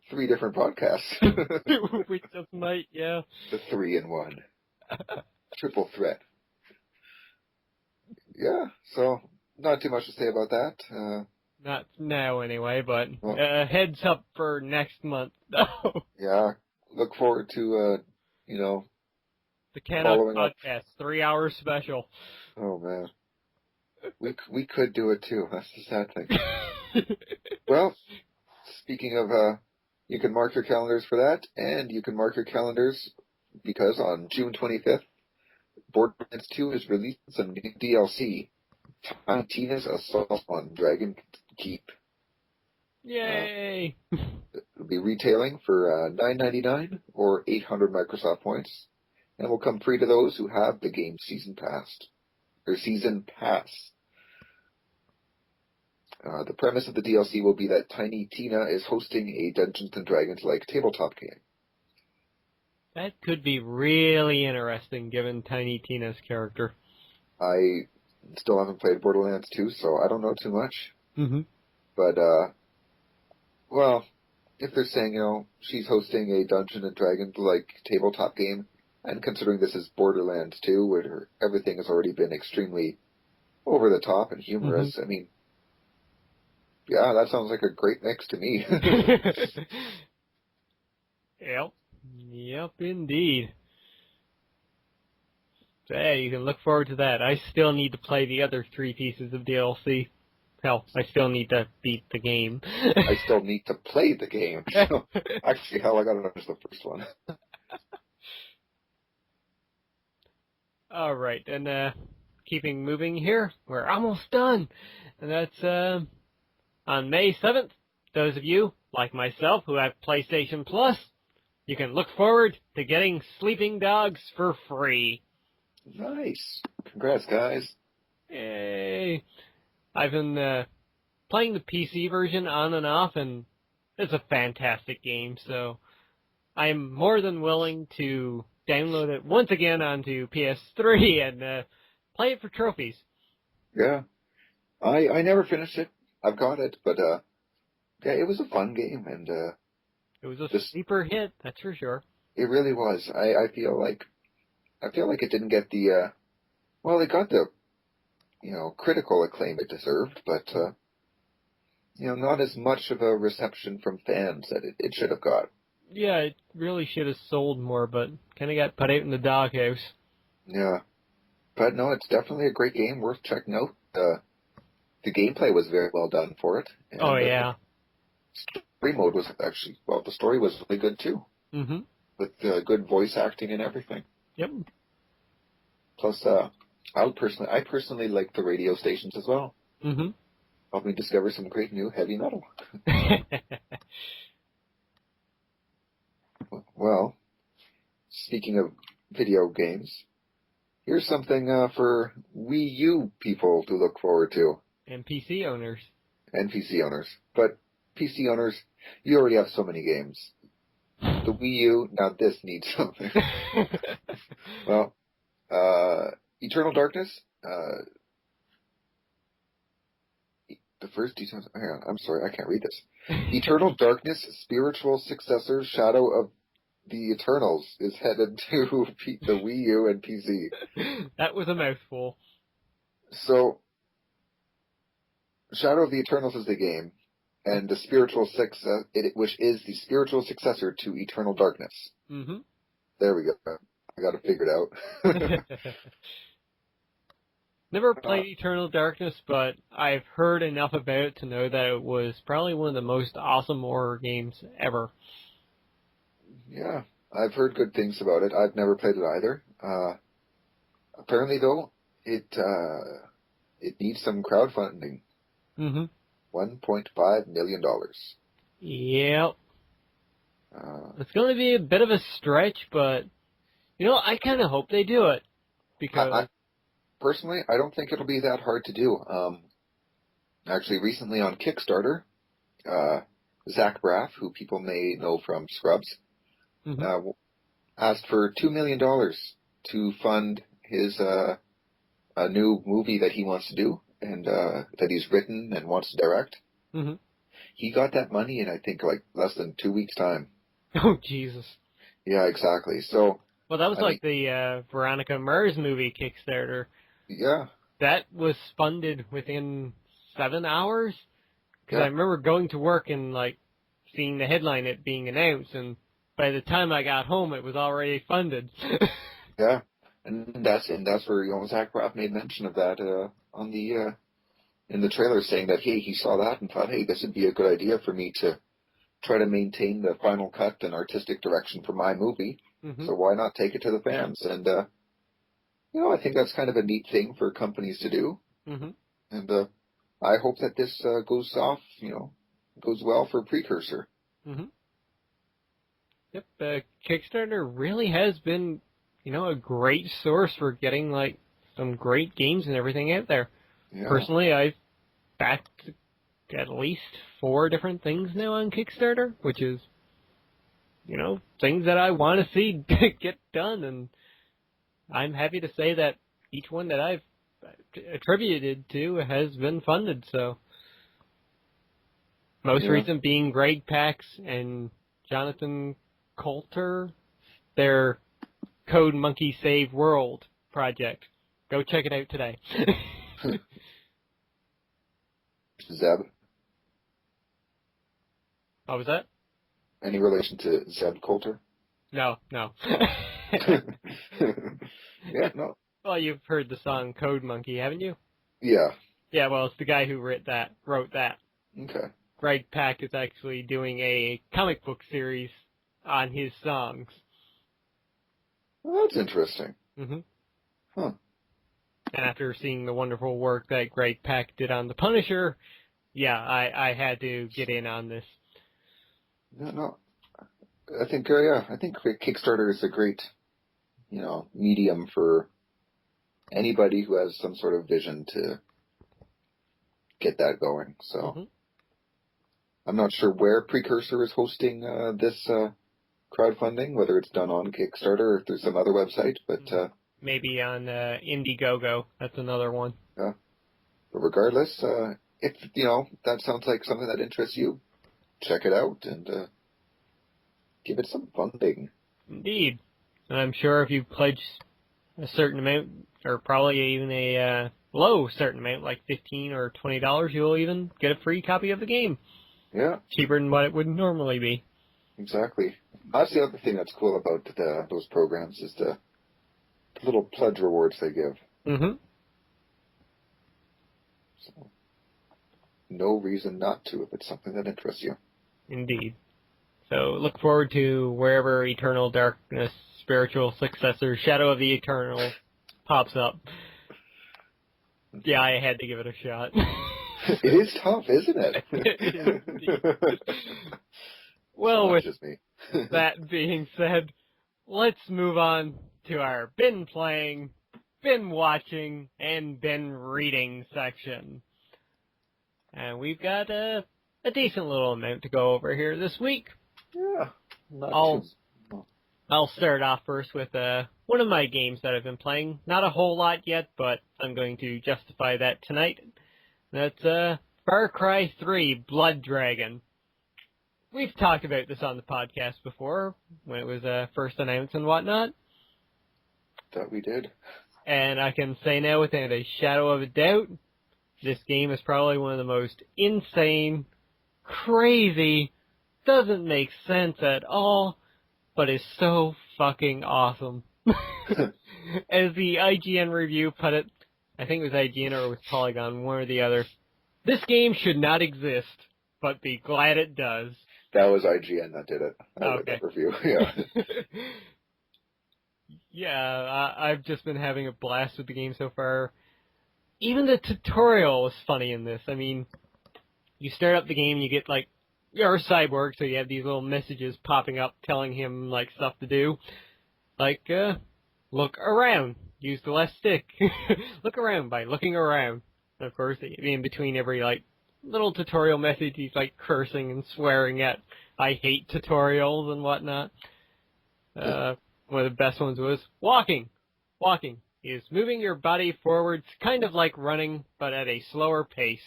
3 different podcasts. We just might, yeah. The 3-in-1. Triple threat. Yeah, so not too much to say about that. Not now, anyway, but heads up for next month, though. Yeah, look forward to, the CanUK podcast, 3-hour special. Oh, man. We could do it, too. That's the sad thing. Well, speaking of, you can mark your calendars for that, and you can mark your calendars because on June 25th, Borderlands 2 is releasing some new DLC, Tiny Tina's Assault on Dragon Keep. Yay! It'll be retailing for $9.99 or 800 Microsoft points, and will come free to those who have the game's Season Pass. The premise of the DLC will be that Tiny Tina is hosting a Dungeons & Dragons-like tabletop game. That could be really interesting, given Tiny Tina's character. I still haven't played Borderlands 2, so I don't know too much. Mm-hmm. But, well, if they're saying, she's hosting a Dungeons and Dragons-like tabletop game, and considering this is Borderlands 2, where everything has already been extremely over the top and humorous, I mean, yeah, that sounds like a great mix to me. Yep, indeed. So, yeah, you can look forward to that. I still need to play the other 3 pieces of DLC. Hell, I still need to beat the game. I still need to play the game. So, actually, hell, I gotta finish the first one. All right, and keeping moving here, we're almost done. And that's on May 7th. Those of you, like myself, who have PlayStation Plus, you can look forward to getting Sleeping Dogs for free. Nice. Congrats, guys. Yay. I've been playing the PC version on and off, and it's a fantastic game, so I'm more than willing to download it once again onto PS3 and play it for trophies. Yeah. I never finished it. I've got it, but, yeah, it was a fun game, and, It was a sleeper hit, that's for sure. It really was. I feel like it didn't get the, well, it got the, critical acclaim it deserved, but, not as much of a reception from fans that it should have got. Yeah, it really should have sold more, but kind of got put out in the doghouse. Yeah. But no, it's definitely a great game, worth checking out. The gameplay was very well done for it. And, yeah. Story mode was actually, the story was really good too. Mm-hmm. With good voice acting and everything. Yep. Plus, I personally like the radio stations as well. Mm-hmm. Helped me discover some great new heavy metal. Well, speaking of video games, here's something for Wii U people to look forward to. And PC owners. And PC owners. But PC owners, you already have so many games. The Wii U, now this needs something. Well, Eternal Darkness, the first details. Hang on, I'm sorry, I can't read this. Eternal Darkness, spiritual successor, Shadow of the Eternals, is headed to the Wii U and PC. That was a mouthful. So, Shadow of the Eternals is the game, and the spiritual which is the spiritual successor to Eternal Darkness. Mm-hmm. There we go. I got it figured out. Never played Eternal Darkness, but I've heard enough about it to know that it was probably one of the most awesome horror games ever. Yeah, I've heard good things about it. I've never played it either. Apparently, though, it needs some crowdfunding. Mm-hmm. $1.5 million. Yep. It's going to be a bit of a stretch, but, I kind of hope they do it. Because personally, I don't think it'll be that hard to do. Actually, recently on Kickstarter, Zach Braff, who people may know from Scrubs, asked for $2 million to fund his a new movie that he wants to do and that he's written and wants to direct. Mm-hmm. He got that money in, I think, like less than 2 weeks' time. Oh, Jesus. Yeah, exactly. So. Well, that was the Veronica Mars movie Kickstarter. Yeah. That was funded within 7 hours. Because I remember going to work and, seeing the headline, it being announced, and by the time I got home, it was already funded. Yeah. And that's where, Zach Braff made mention of that on the in the trailer, saying that, hey, he saw that and thought, hey, this would be a good idea for me to try to maintain the final cut and artistic direction for my movie. Mm-hmm. So why not take it to the fans? And, I think that's kind of a neat thing for companies to do. Mm-hmm. And I hope that this goes off, goes well for Precursor. Mm-hmm. Yep, Kickstarter really has been, a great source for getting, some great games and everything out there. Yeah. Personally, I've backed at least 4 different things now on Kickstarter, which is things that I want to see get done, and I'm happy to say that each one that I've attributed to has been funded, so. Most recent being Greg Pax and Jonathan Coulter, their Code Monkey Save World project. Go check it out today. Zeb? What was that? Any relation to Zeb Coulter? No. Yeah, no. Well, you've heard the song Code Monkey, haven't you? Yeah. Yeah, well, it's the guy who wrote that. Okay. Greg Pak is actually doing a comic book series on his songs. Well, that's interesting. Mm-hmm. Huh. And after seeing the wonderful work that Greg Pak did on The Punisher, yeah, I had to get in on this. No. I think Kickstarter is a great, medium for anybody who has some sort of vision to get that going. So. Mm-hmm. I'm not sure where Precursor is hosting this crowdfunding, whether it's done on Kickstarter or through some other website, but... maybe on Indiegogo. That's another one. Yeah. But regardless, if, that sounds like something that interests you, check it out and give it some funding. Indeed. I'm sure if you pledge a certain amount, or probably even a low certain amount, like $15 or $20, you'll even get a free copy of the game. Yeah. Cheaper than what it would normally be. Exactly. That's the other thing that's cool about those programs is the little pledge rewards they give. Mm-hmm. So, no reason not to if it's something that interests you. Indeed. So look forward to wherever Eternal Darkness, spiritual successor, Shadow of the Eternal pops up. Yeah, I had to give it a shot. It is tough, isn't it? It is indeed. Well, with that being said, let's move on to our been playing, been watching, and been reading section. And we've got a decent little amount to go over here this week. Yeah. I'll start off first with one of my games that I've been playing. Not a whole lot yet, but I'm going to justify that tonight. That's Far Cry 3 Blood Dragon. We've talked about this on the podcast before, when it was first announced and whatnot. That we did. And I can say now without a shadow of a doubt, this game is probably one of the most insane, crazy, doesn't make sense at all, but is so fucking awesome. As the IGN review put it, I think it was IGN or it was Polygon, one or the other. This game should not exist, but be glad it does. That was IGN that did it. I read that review. Yeah. Yeah, I've just been having a blast with the game so far. Even the tutorial was funny in this. I mean, you start up the game and you get, you're a cyborg, so you have these little messages popping up telling him, stuff to do. Look around. Use the left stick. Look around by looking around. And of course, in between every, little tutorial message, he's, cursing and swearing at, I hate tutorials and whatnot. One of the best ones was walking. Walking is moving your body forwards, kind of like running, but at a slower pace.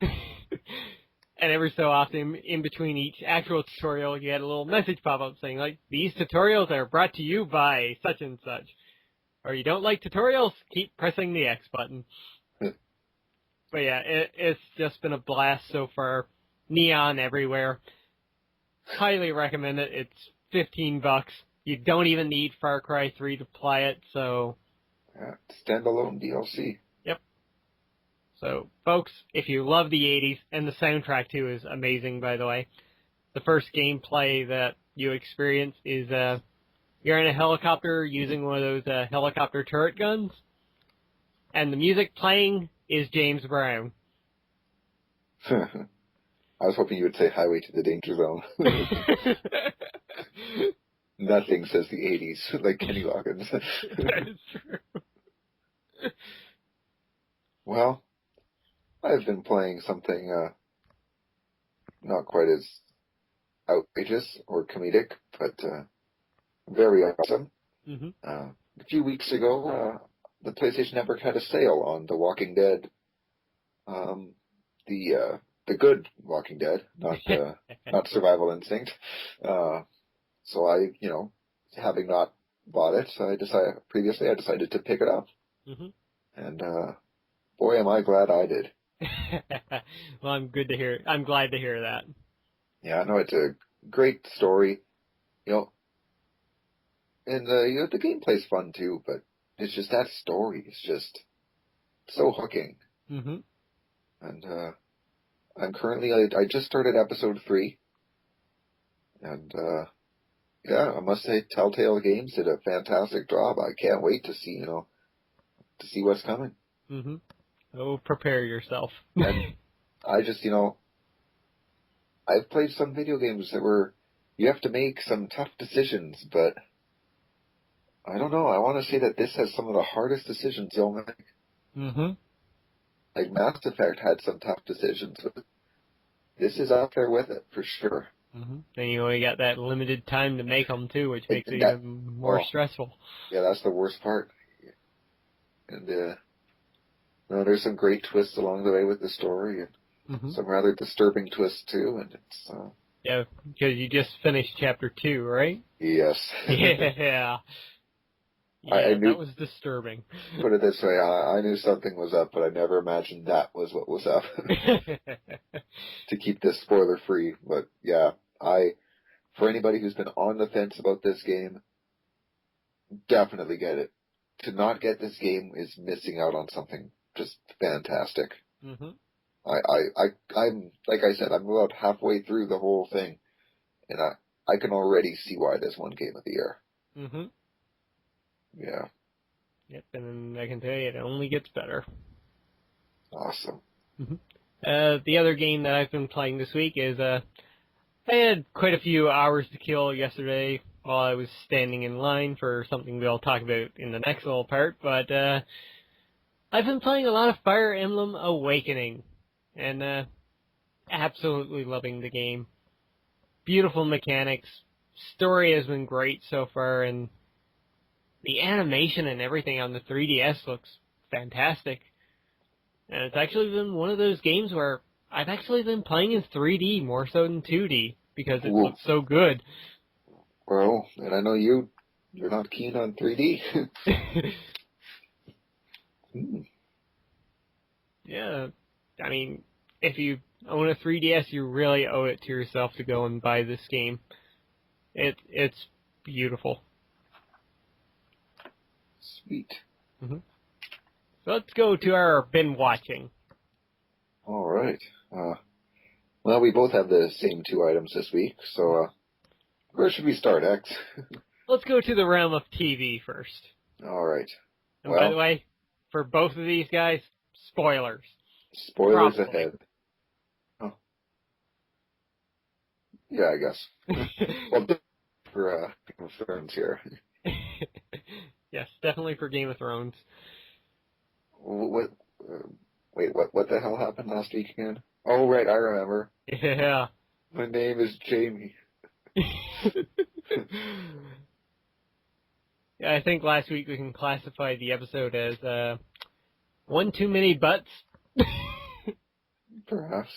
And every so often, in between each actual tutorial, you had a little message pop up saying, these tutorials are brought to you by such and such. Or you don't like tutorials? Keep pressing the X button. But yeah, it's just been a blast so far. Neon everywhere. Highly recommend it. It's $15. You don't even need Far Cry 3 to play it, so... Yeah, standalone DLC. Yep. So, folks, if you love the 80s, and the soundtrack, too, is amazing, by the way. The first gameplay that you experience is, you're in a helicopter using one of those helicopter turret guns, and the music playing is James Brown. I was hoping you would say Highway to the Danger Zone. Nothing says the 80s, like Kenny Loggins. That is true. Well, I've been playing something not quite as outrageous or comedic, but very awesome. Mm-hmm. A few weeks ago, the PlayStation Network had a sale on The Walking Dead, the good Walking Dead, not Survival Instinct. So I, having not bought it, I decided to pick it up, Mm-hmm. and boy, am I glad I did. Well, I'm glad to hear that. Yeah, no, it's a great story, and the gameplay's fun too, but it's just that story is just so hooking. Mm-hmm. And I'm currently, I just started episode 3, and yeah, I must say Telltale Games did a fantastic job. I can't wait to see, to see what's coming. Mm-hmm. Oh, prepare yourself. And I just, I've played some video games where you have to make some tough decisions, but I don't know. I want to say that this has some of the hardest decisions you'll make. Mm-hmm. Like Mass Effect had some tough decisions, but this is up there with it for sure. Mm-hmm. And you only got that limited time to make them too, which makes it even more stressful. Yeah, that's the worst part. And there's some great twists along the way with the story, and some rather disturbing twists too. And it's yeah, because you just finished chapter 2, right? Yes. Yeah. Yeah, I knew, that was disturbing. Put it this way, I knew something was up, but I never imagined that was what was up. To keep this spoiler free, but yeah, for anybody who's been on the fence about this game, definitely get it. To not get this game is missing out on something just fantastic. Mm-hmm. I'm like I said, I'm about halfway through the whole thing, and I can already see why this won Game of the Year. Mm-hmm. Yeah. Yep, and I can tell you it only gets better. Awesome. Mm-hmm. The other game that I've been playing this week is I had quite a few hours to kill yesterday while I was standing in line for something we'll talk about in the next little part, but I've been playing a lot of Fire Emblem Awakening, and absolutely loving the game. Beautiful mechanics, story has been great so far, and the animation and everything on the 3DS looks fantastic. And it's actually been one of those games where I've actually been playing in 3D more so than 2D because it looks so good. Well, and I know you're not keen on 3D. Yeah, I mean, if you own a 3DS, you really owe it to yourself to go and buy this game. It's beautiful. Sweet. Mm-hmm. So let's go to our bin watching. All right. Well, we both have the same 2 items this week, so where should we start, X? Let's go to the realm of TV first. All right. And by the way, for both of these guys, spoilers. Spoilers ahead. Oh. Yeah, I guess. Well, for Game of Thrones here. Yes, definitely for Game of Thrones. What? Wait, what the hell happened last week again? Oh, right, I remember. Yeah. My name is Jamie. Yeah, I think last week we can classify the episode as one too many butts. Perhaps.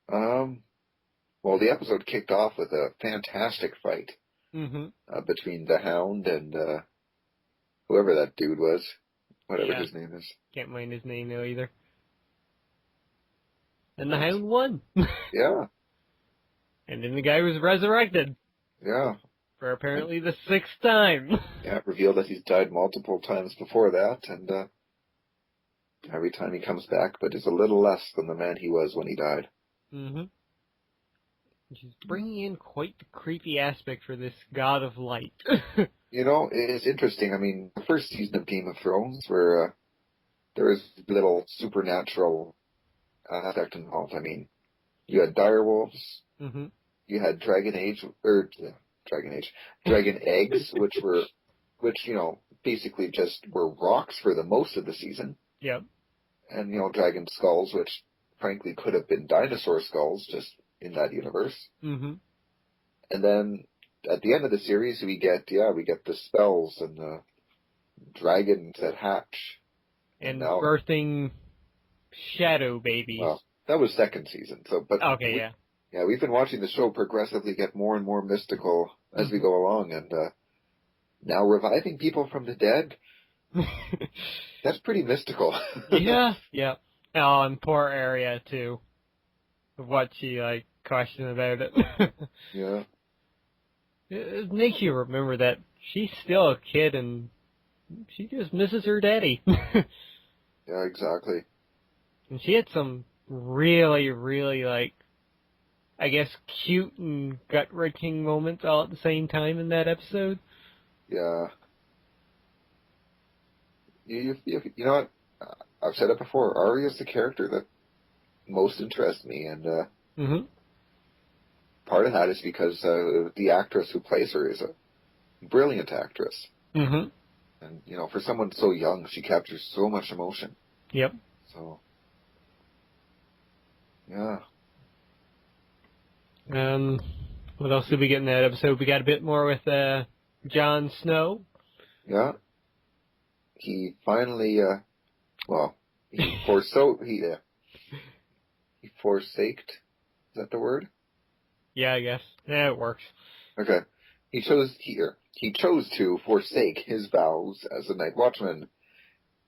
Well, the episode kicked off with a fantastic fight between the Hound and whoever that dude was, whatever his name is. Can't mind his name now either. And the Hound won. Yeah. And then the guy was resurrected. Yeah. For apparently the 6th time. Yeah, it revealed that he's died multiple times before that, and every time he comes back, but is a little less than the man he was when he died. Mm-hmm. Which is bringing in quite the creepy aspect for this god of light. It's interesting. I mean, the first season of Game of Thrones, where there was little supernatural aspect involved. I mean, you had direwolves, you had dragon eggs, which basically just were rocks for the most of the season. Yep. And dragon skulls, which frankly could have been dinosaur skulls just in that universe. Mm-hmm. And then at the end of the series, we get the spells and the dragons that hatch. And now, birthing shadow babies. Well, that was second season. Okay, Yeah, we've been watching the show progressively get more and more mystical as we go along, and now reviving people from the dead, that's pretty mystical. Yeah. Oh, and poor Arya, too. Of what she, questioned about it. Yeah. It makes you remember that she's still a kid and she just misses her daddy. Yeah, exactly. And she had some really, really, I guess, cute and gut-wrenching moments all at the same time in that episode. Yeah. You know what? I've said it before. Arya's the character that most interests me, and Mm-hmm. part of that is because the actress who plays her is a brilliant actress. Mm-hmm. And, for someone so young, she captures so much emotion. Yep. So, yeah. What else did we get in that episode? We got a bit more with Jon Snow. Yeah. He finally, he forsaked, is that the word? Yeah, I guess. Yeah, it works. Okay. He chose to forsake his vows as a night watchman,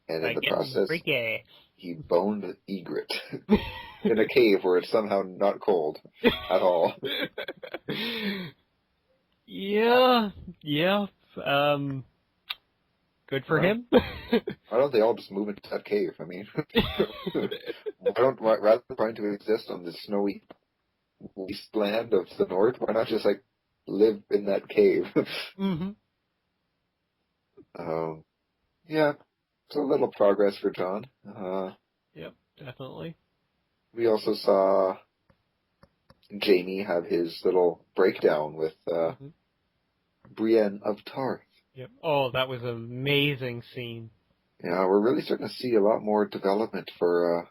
and in the process, freaky. he boned Ygritte in a cave where it's somehow not cold at all. Yeah. Good for him. Why don't they all just move into that cave? I mean, rather than trying to exist on this snowy wasteland of the north, why not just live in that cave? Mm-hmm. Yeah, it's a little progress for Jon. Yep, definitely. We also saw Jaime have his little breakdown with Brienne of Tarth. Yep. Oh, that was an amazing scene. Yeah, we're really starting to see a lot more development for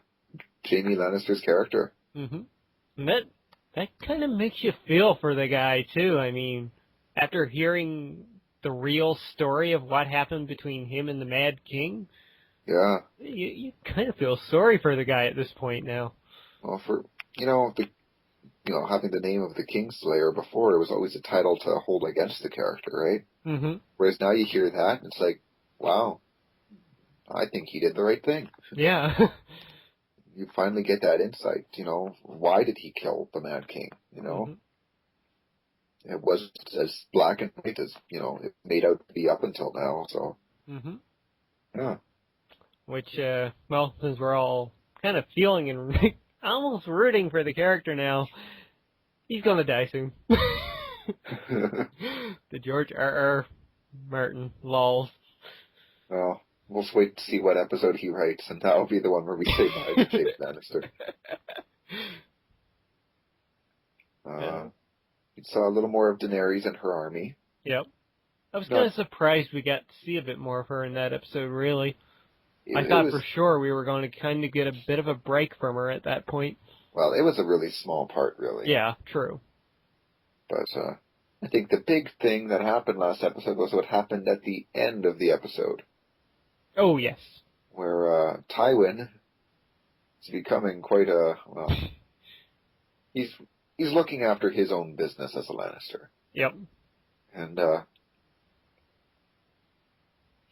Jaime Lannister's character. Mm-hmm. And that kind of makes you feel for the guy, too. I mean, after hearing the real story of what happened between him and the Mad King, yeah, you kind of feel sorry for the guy at this point now. Well, for having the name of the Kingslayer before, it was always a title to hold against the character, right? Mm-hmm. Whereas now you hear that, and it's like, wow, I think he did the right thing. Yeah. You finally get that insight, why did he kill the Mad King, Mm-hmm. It wasn't as black and white as, it made out to be up until now, so. Mm-hmm. Yeah. Which, since we're all kind of feeling and almost rooting for the character now, he's gonna die soon. The George R.R. Martin lols. Well, we'll just wait to see what episode he writes, and that'll be the one where we say bye to Jaime Lannister. We saw a little more of Daenerys and her army. Yep. I was kind of surprised we got to see a bit more of her in that episode, really. I thought for sure we were going to kind of get a bit of a break from her at that point. Well, it was a really small part, really. Yeah, true. But I think the big thing that happened last episode was what happened at the end of the episode. Oh, yes. Where Tywin is becoming quite he's looking after his own business as a Lannister. Yep. And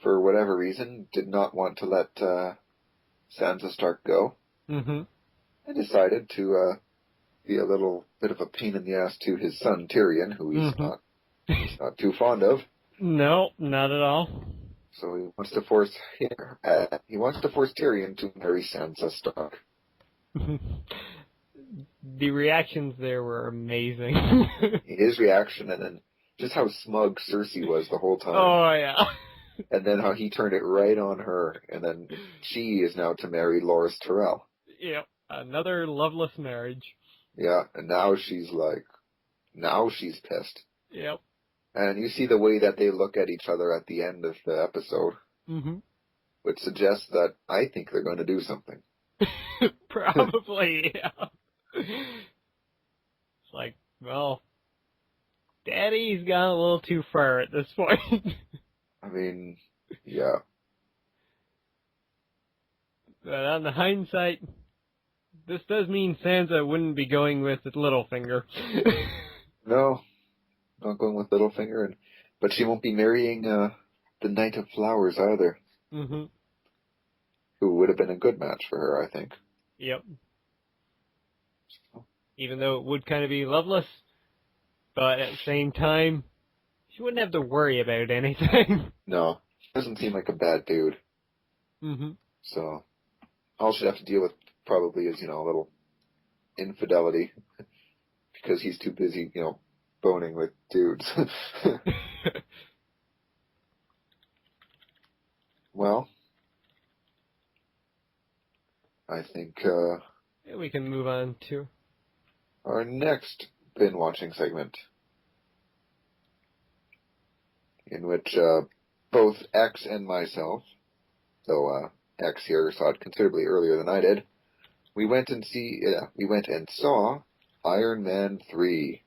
for whatever reason, did not want to let Sansa Stark go. Mm-hmm. And decided to be a little bit of a pain in the ass to his son Tyrion, who he's not too fond of. No, not at all. So he wants to force Tyrion to marry Sansa Stark. The reactions there were amazing. His reaction, and then just how smug Cersei was the whole time. Oh, yeah. And then how he turned it right on her, and then she is now to marry Loras Tyrell. Yep, another loveless marriage. Yeah, and now she's pissed. Yep. And you see the way that they look at each other at the end of the episode, Mm-hmm. which suggests that I think they're going to do something. Probably, yeah. It's like, well, Daddy's gone a little too far at this point. I mean, yeah. But on the hindsight, this does mean Sansa wouldn't be going with Littlefinger. No, not going with Littlefinger, but she won't be marrying the Knight of Flowers either, Mm-hmm. who would have been a good match for her, I think. Yep. Even though it would kind of be loveless, but at the same time, she wouldn't have to worry about anything. No, doesn't seem like a bad dude. Mm-hmm. So, all she'd have to deal with probably is, a little infidelity, because he's too busy, boning with dudes. Well, I think Yeah, we can move on to our next bin-watching segment, in which both X and myself, though X here saw it considerably earlier than I did, we went and saw Iron Man 3.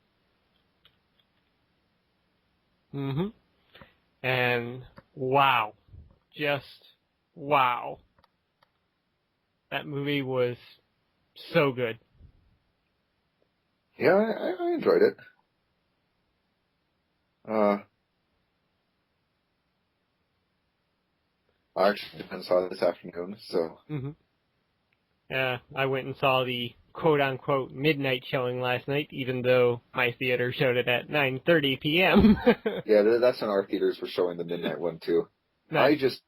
Mm-hmm. And wow. Just wow. That movie was so good. Yeah, I enjoyed it. I actually went and saw it this afternoon, so... Mm-hmm. I went and saw the quote-unquote midnight showing last night, even though my theater showed it at 9:30 p.m. Yeah, that's when our theaters were showing the midnight one, too. Nice.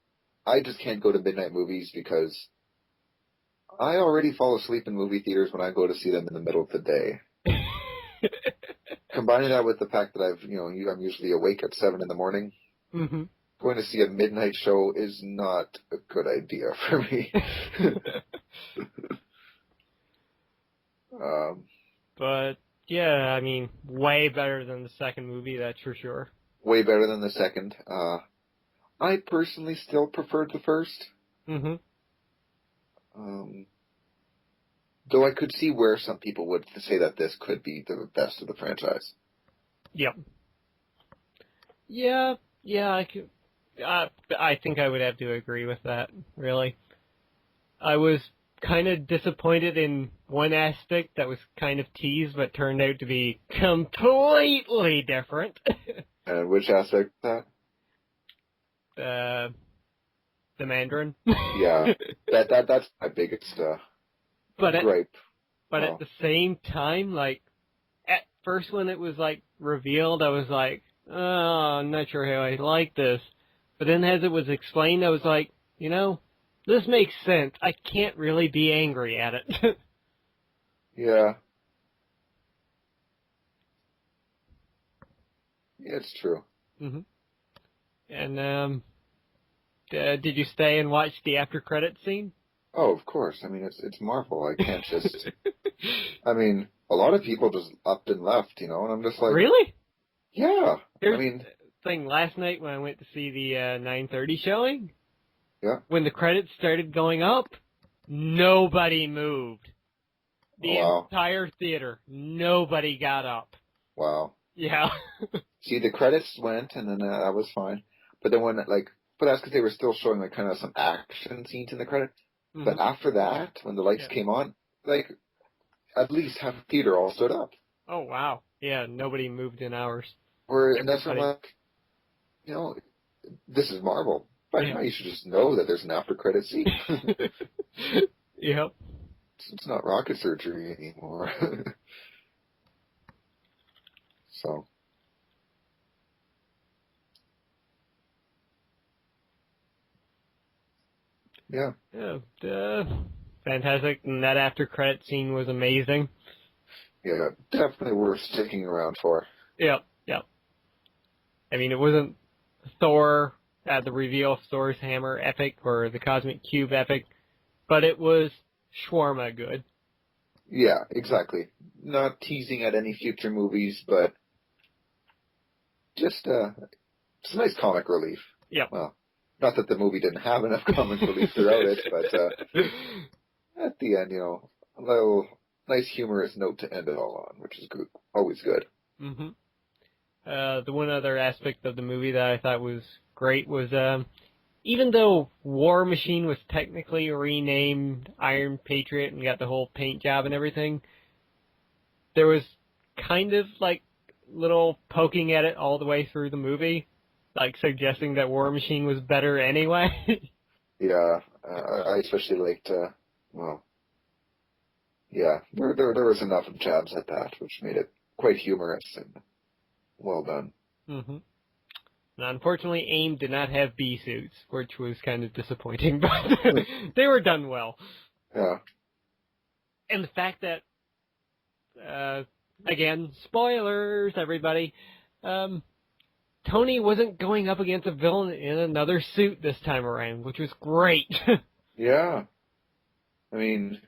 I just can't go to midnight movies because I already fall asleep in movie theaters when I go to see them in the middle of the day. Combining that with the fact that I'm usually awake at 7 in the morning, Mm-hmm. going to see a midnight show is not a good idea for me. But, yeah, I mean, way better than the second movie, that's for sure. Way better than the second. I personally still preferred the first. Mm-hmm. Though I could see where some people would say that this could be the best of the franchise. Yep. Yeah, I could. I think I would have to agree with that, really. I was kind of disappointed in one aspect that was kind of teased, but turned out to be completely different. And which aspect of The Mandarin. that? Yeah, that's my biggest gripe. But at the same time, like, at first when it was, like, revealed, I was like, oh, I'm not sure how I like this. But then as it was explained, I was like, this makes sense. I can't really be angry at it. Yeah. Yeah, it's true. Mm-hmm. And, did you stay and watch the after credit scene? Oh, of course. I mean, it's Marvel. I can't just... I mean, a lot of people just upped and left, and I'm just like... Really? Yeah. Here's I mean... the thing, last night when I went to see the 9:30 showing, Yeah. when the credits started going up, nobody moved. The entire theater, nobody got up. Wow. Yeah. See, the credits went, and then that was fine. But then but that's because they were still showing, kind of some action scenes in the credits. Mm-hmm. But after that, when the lights came on, at least half the theater all stood up. Oh, wow. Yeah, nobody moved in hours. And that's when this is Marvel. By now you should just know that there's an after credit scene. Yep. It's not rocket surgery anymore. So. Yeah. Yeah. Fantastic. And that after credit scene was amazing. Yeah, definitely worth sticking around for. Yep. I mean, it wasn't Thor at the reveal of Thor's hammer epic or the Cosmic Cube epic, but it was shawarma good. Yeah, exactly. Not teasing at any future movies, but just it's a nice comic relief. Yep. Well, not that the movie didn't have enough comic relief throughout it, but at the end, a little nice humorous note to end it all on, which is good, always good. Mm-hmm. The one other aspect of the movie that I thought was great was, even though War Machine was technically renamed Iron Patriot and got the whole paint job and everything, there was kind of like little poking at it all the way through the movie, like suggesting that War Machine was better anyway. Yeah, I especially liked, there was enough of jabs at that, which made it quite humorous and well done. Mm-hmm. Now, unfortunately, AIM did not have bee suits, which was kind of disappointing, but they were done well. Yeah. And the fact that, again, spoilers, everybody, Tony wasn't going up against a villain in another suit this time around, which was great. Yeah. I mean...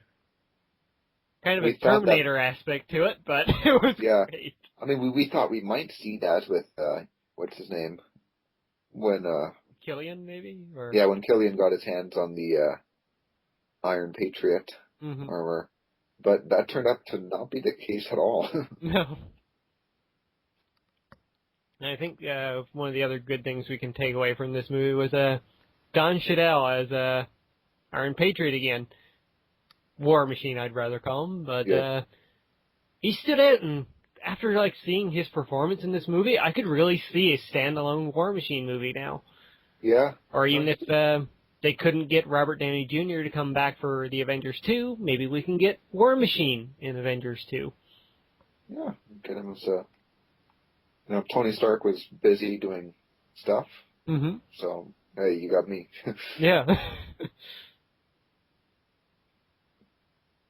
Kind of a Terminator aspect to it, but it was great. I mean, we thought we might see that with, what's his name? When, Killian, maybe? Or... Yeah, when Killian got his hands on the, Iron Patriot armor. But that turned out to not be the case at all. No. And I think one of the other good things we can take away from this movie was Don Cheadle as Iron Patriot again. War Machine, I'd rather call him, but he stood out, and after seeing his performance in this movie, I could really see a standalone War Machine movie now. Yeah. Or even if they couldn't get Robert Downey Jr. to come back for the Avengers 2, maybe we can get War Machine in Avengers 2. Yeah, get him as Tony Stark was busy doing stuff. Mm-hmm. So, hey, you got me. Yeah.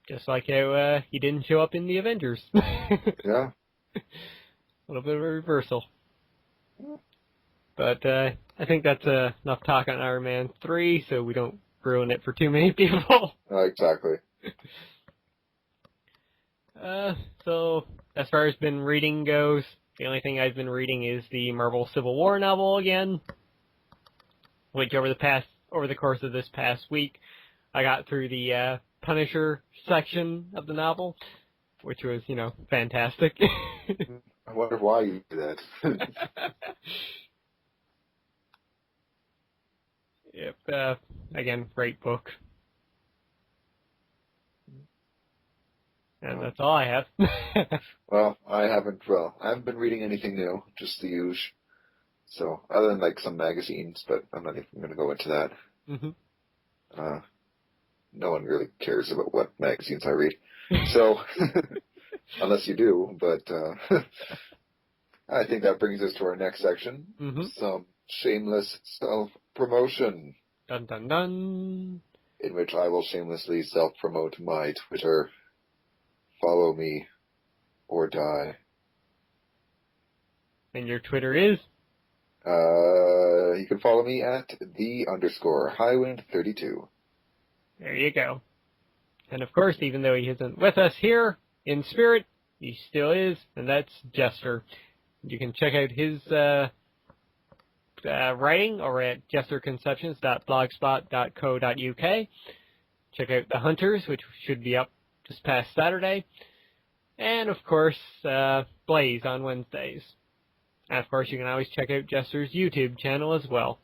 Just like how he didn't show up in the Avengers. Yeah. A little bit of a reversal. But I think that's enough talk on Iron Man 3, so we don't ruin it for too many people. Exactly. So, as far as been reading goes, the only thing I've been reading is the Marvel Civil War novel again, which over the course of this past week, I got through the Punisher section of the novel, which was, fantastic. I wonder why you do that. Yep. Again, great book. And that's all I have. Well, I haven't been reading anything new, just the usual. So, other than some magazines, but I'm not even going to go into that. Mm-hmm. No one really cares about what magazines I read. So, unless you do, but I think that brings us to our next section. Mm-hmm. Some shameless self-promotion. Dun dun dun. In which I will shamelessly self-promote my Twitter. Follow me or die. And your Twitter is? You can follow me at _Highwind32. There you go. And of course, even though he isn't with us here in spirit, he still is, and that's Jester. You can check out his writing over at jesterconceptions.blogspot.co.uk. Check out The Hunters, which should be up just past Saturday. And of course, Blaze on Wednesdays. And of course, you can always check out Jester's YouTube channel as well.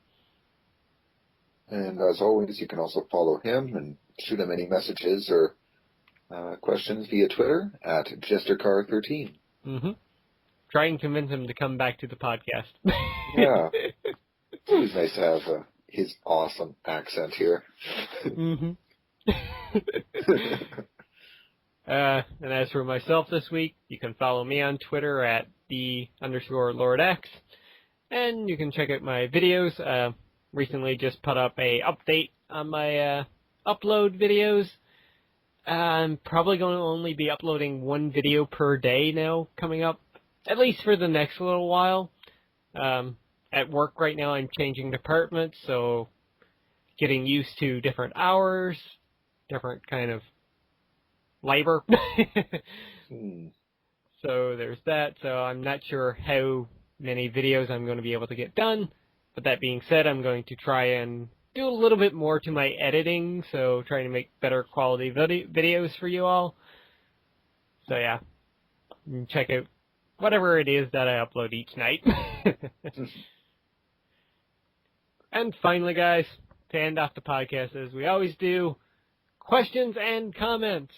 And as always, you can also follow him and shoot him any messages or questions via Twitter at JesterCar13. Mm-hmm. Try and convince him to come back to the podcast. Yeah. It's always nice to have his awesome accent here. Mm-hmm. And as for myself this week, you can follow me on Twitter at _LordX. And you can check out my videos. Recently just put up a update on my upload videos. I'm probably going to only be uploading one video per day now coming up, at least for the next little while. At work right now I'm changing departments, so getting used to different hours, different kind of labor. So there's that. So I'm not sure how many videos I'm going to be able to get done. But that being said, I'm going to try and do a little bit more to my editing, so trying to make better quality videos for you all. So yeah, you can check out whatever it is that I upload each night. And finally, guys, to end off the podcast as we always do, questions and comments.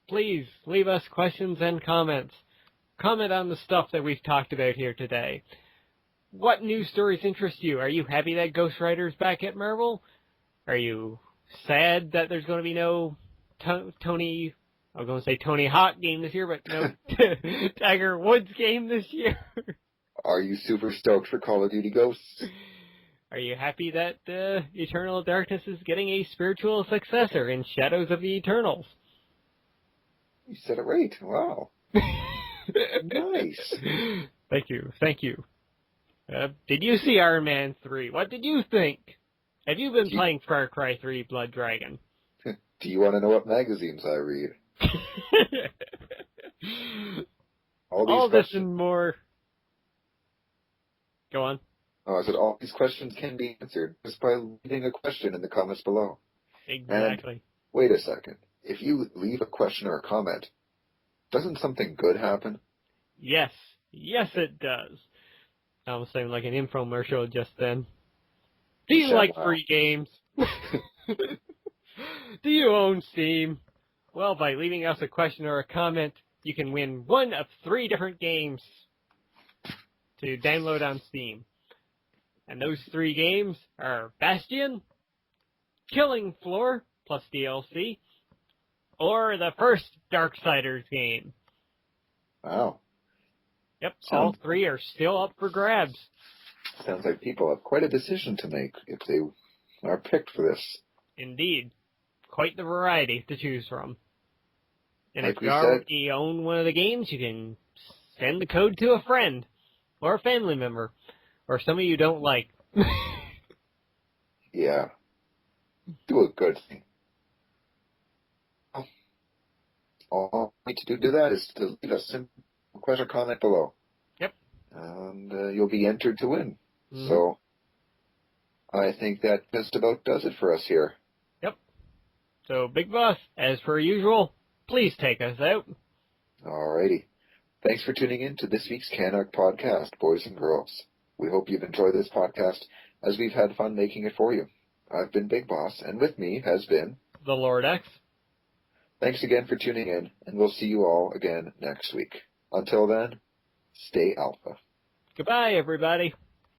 Please leave us questions and comments. Comment on the stuff that we've talked about here today. What news stories interest you? Are you happy that Ghost Rider's back at Marvel? Are you sad that there's going to be no Tony Hawk game this year, but no Tiger Woods game this year? Are you super stoked for Call of Duty Ghosts? Are you happy that Eternal Darkness is getting a spiritual successor in Shadows of the Eternals? You said it right. Wow. Nice. Thank you. Did you see Iron Man 3? What did you think? Have you been playing Far Cry 3 Blood Dragon? Do you want to know what magazines I read? All this and more. Go on. Oh, I said all these questions can be answered just by leaving a question in the comments below. Exactly. And wait a second. If you leave a question or a comment, doesn't something good happen? Yes, it does. I almost sounded like an infomercial just then. Do you like free games? Do you own Steam? Well, by leaving us a question or a comment, you can win one of 3 different games to download on Steam. And those 3 games are Bastion, Killing Floor plus DLC, or the first Darksiders game. Wow. Yep, all 3 are still up for grabs. Sounds like people have quite a decision to make if they are picked for this. Indeed. Quite the variety to choose from. And like if you already own one of the games, you can send the code to a friend or a family member or somebody you don't like. Yeah. Do a good thing. All you need to do that is to leave a simple question or comment below. Yep. And you'll be entered to win. Mm-hmm. So I think that just about does it for us here. Yep. So, Big Boss, as per usual, please take us out. Alrighty. Thanks for tuning in to this week's CanUK podcast, boys and girls. We hope you've enjoyed this podcast as we've had fun making it for you. I've been Big Boss, and with me has been the Lord X. Thanks again for tuning in, and we'll see you all again next week. Until then, stay alpha. Goodbye, everybody.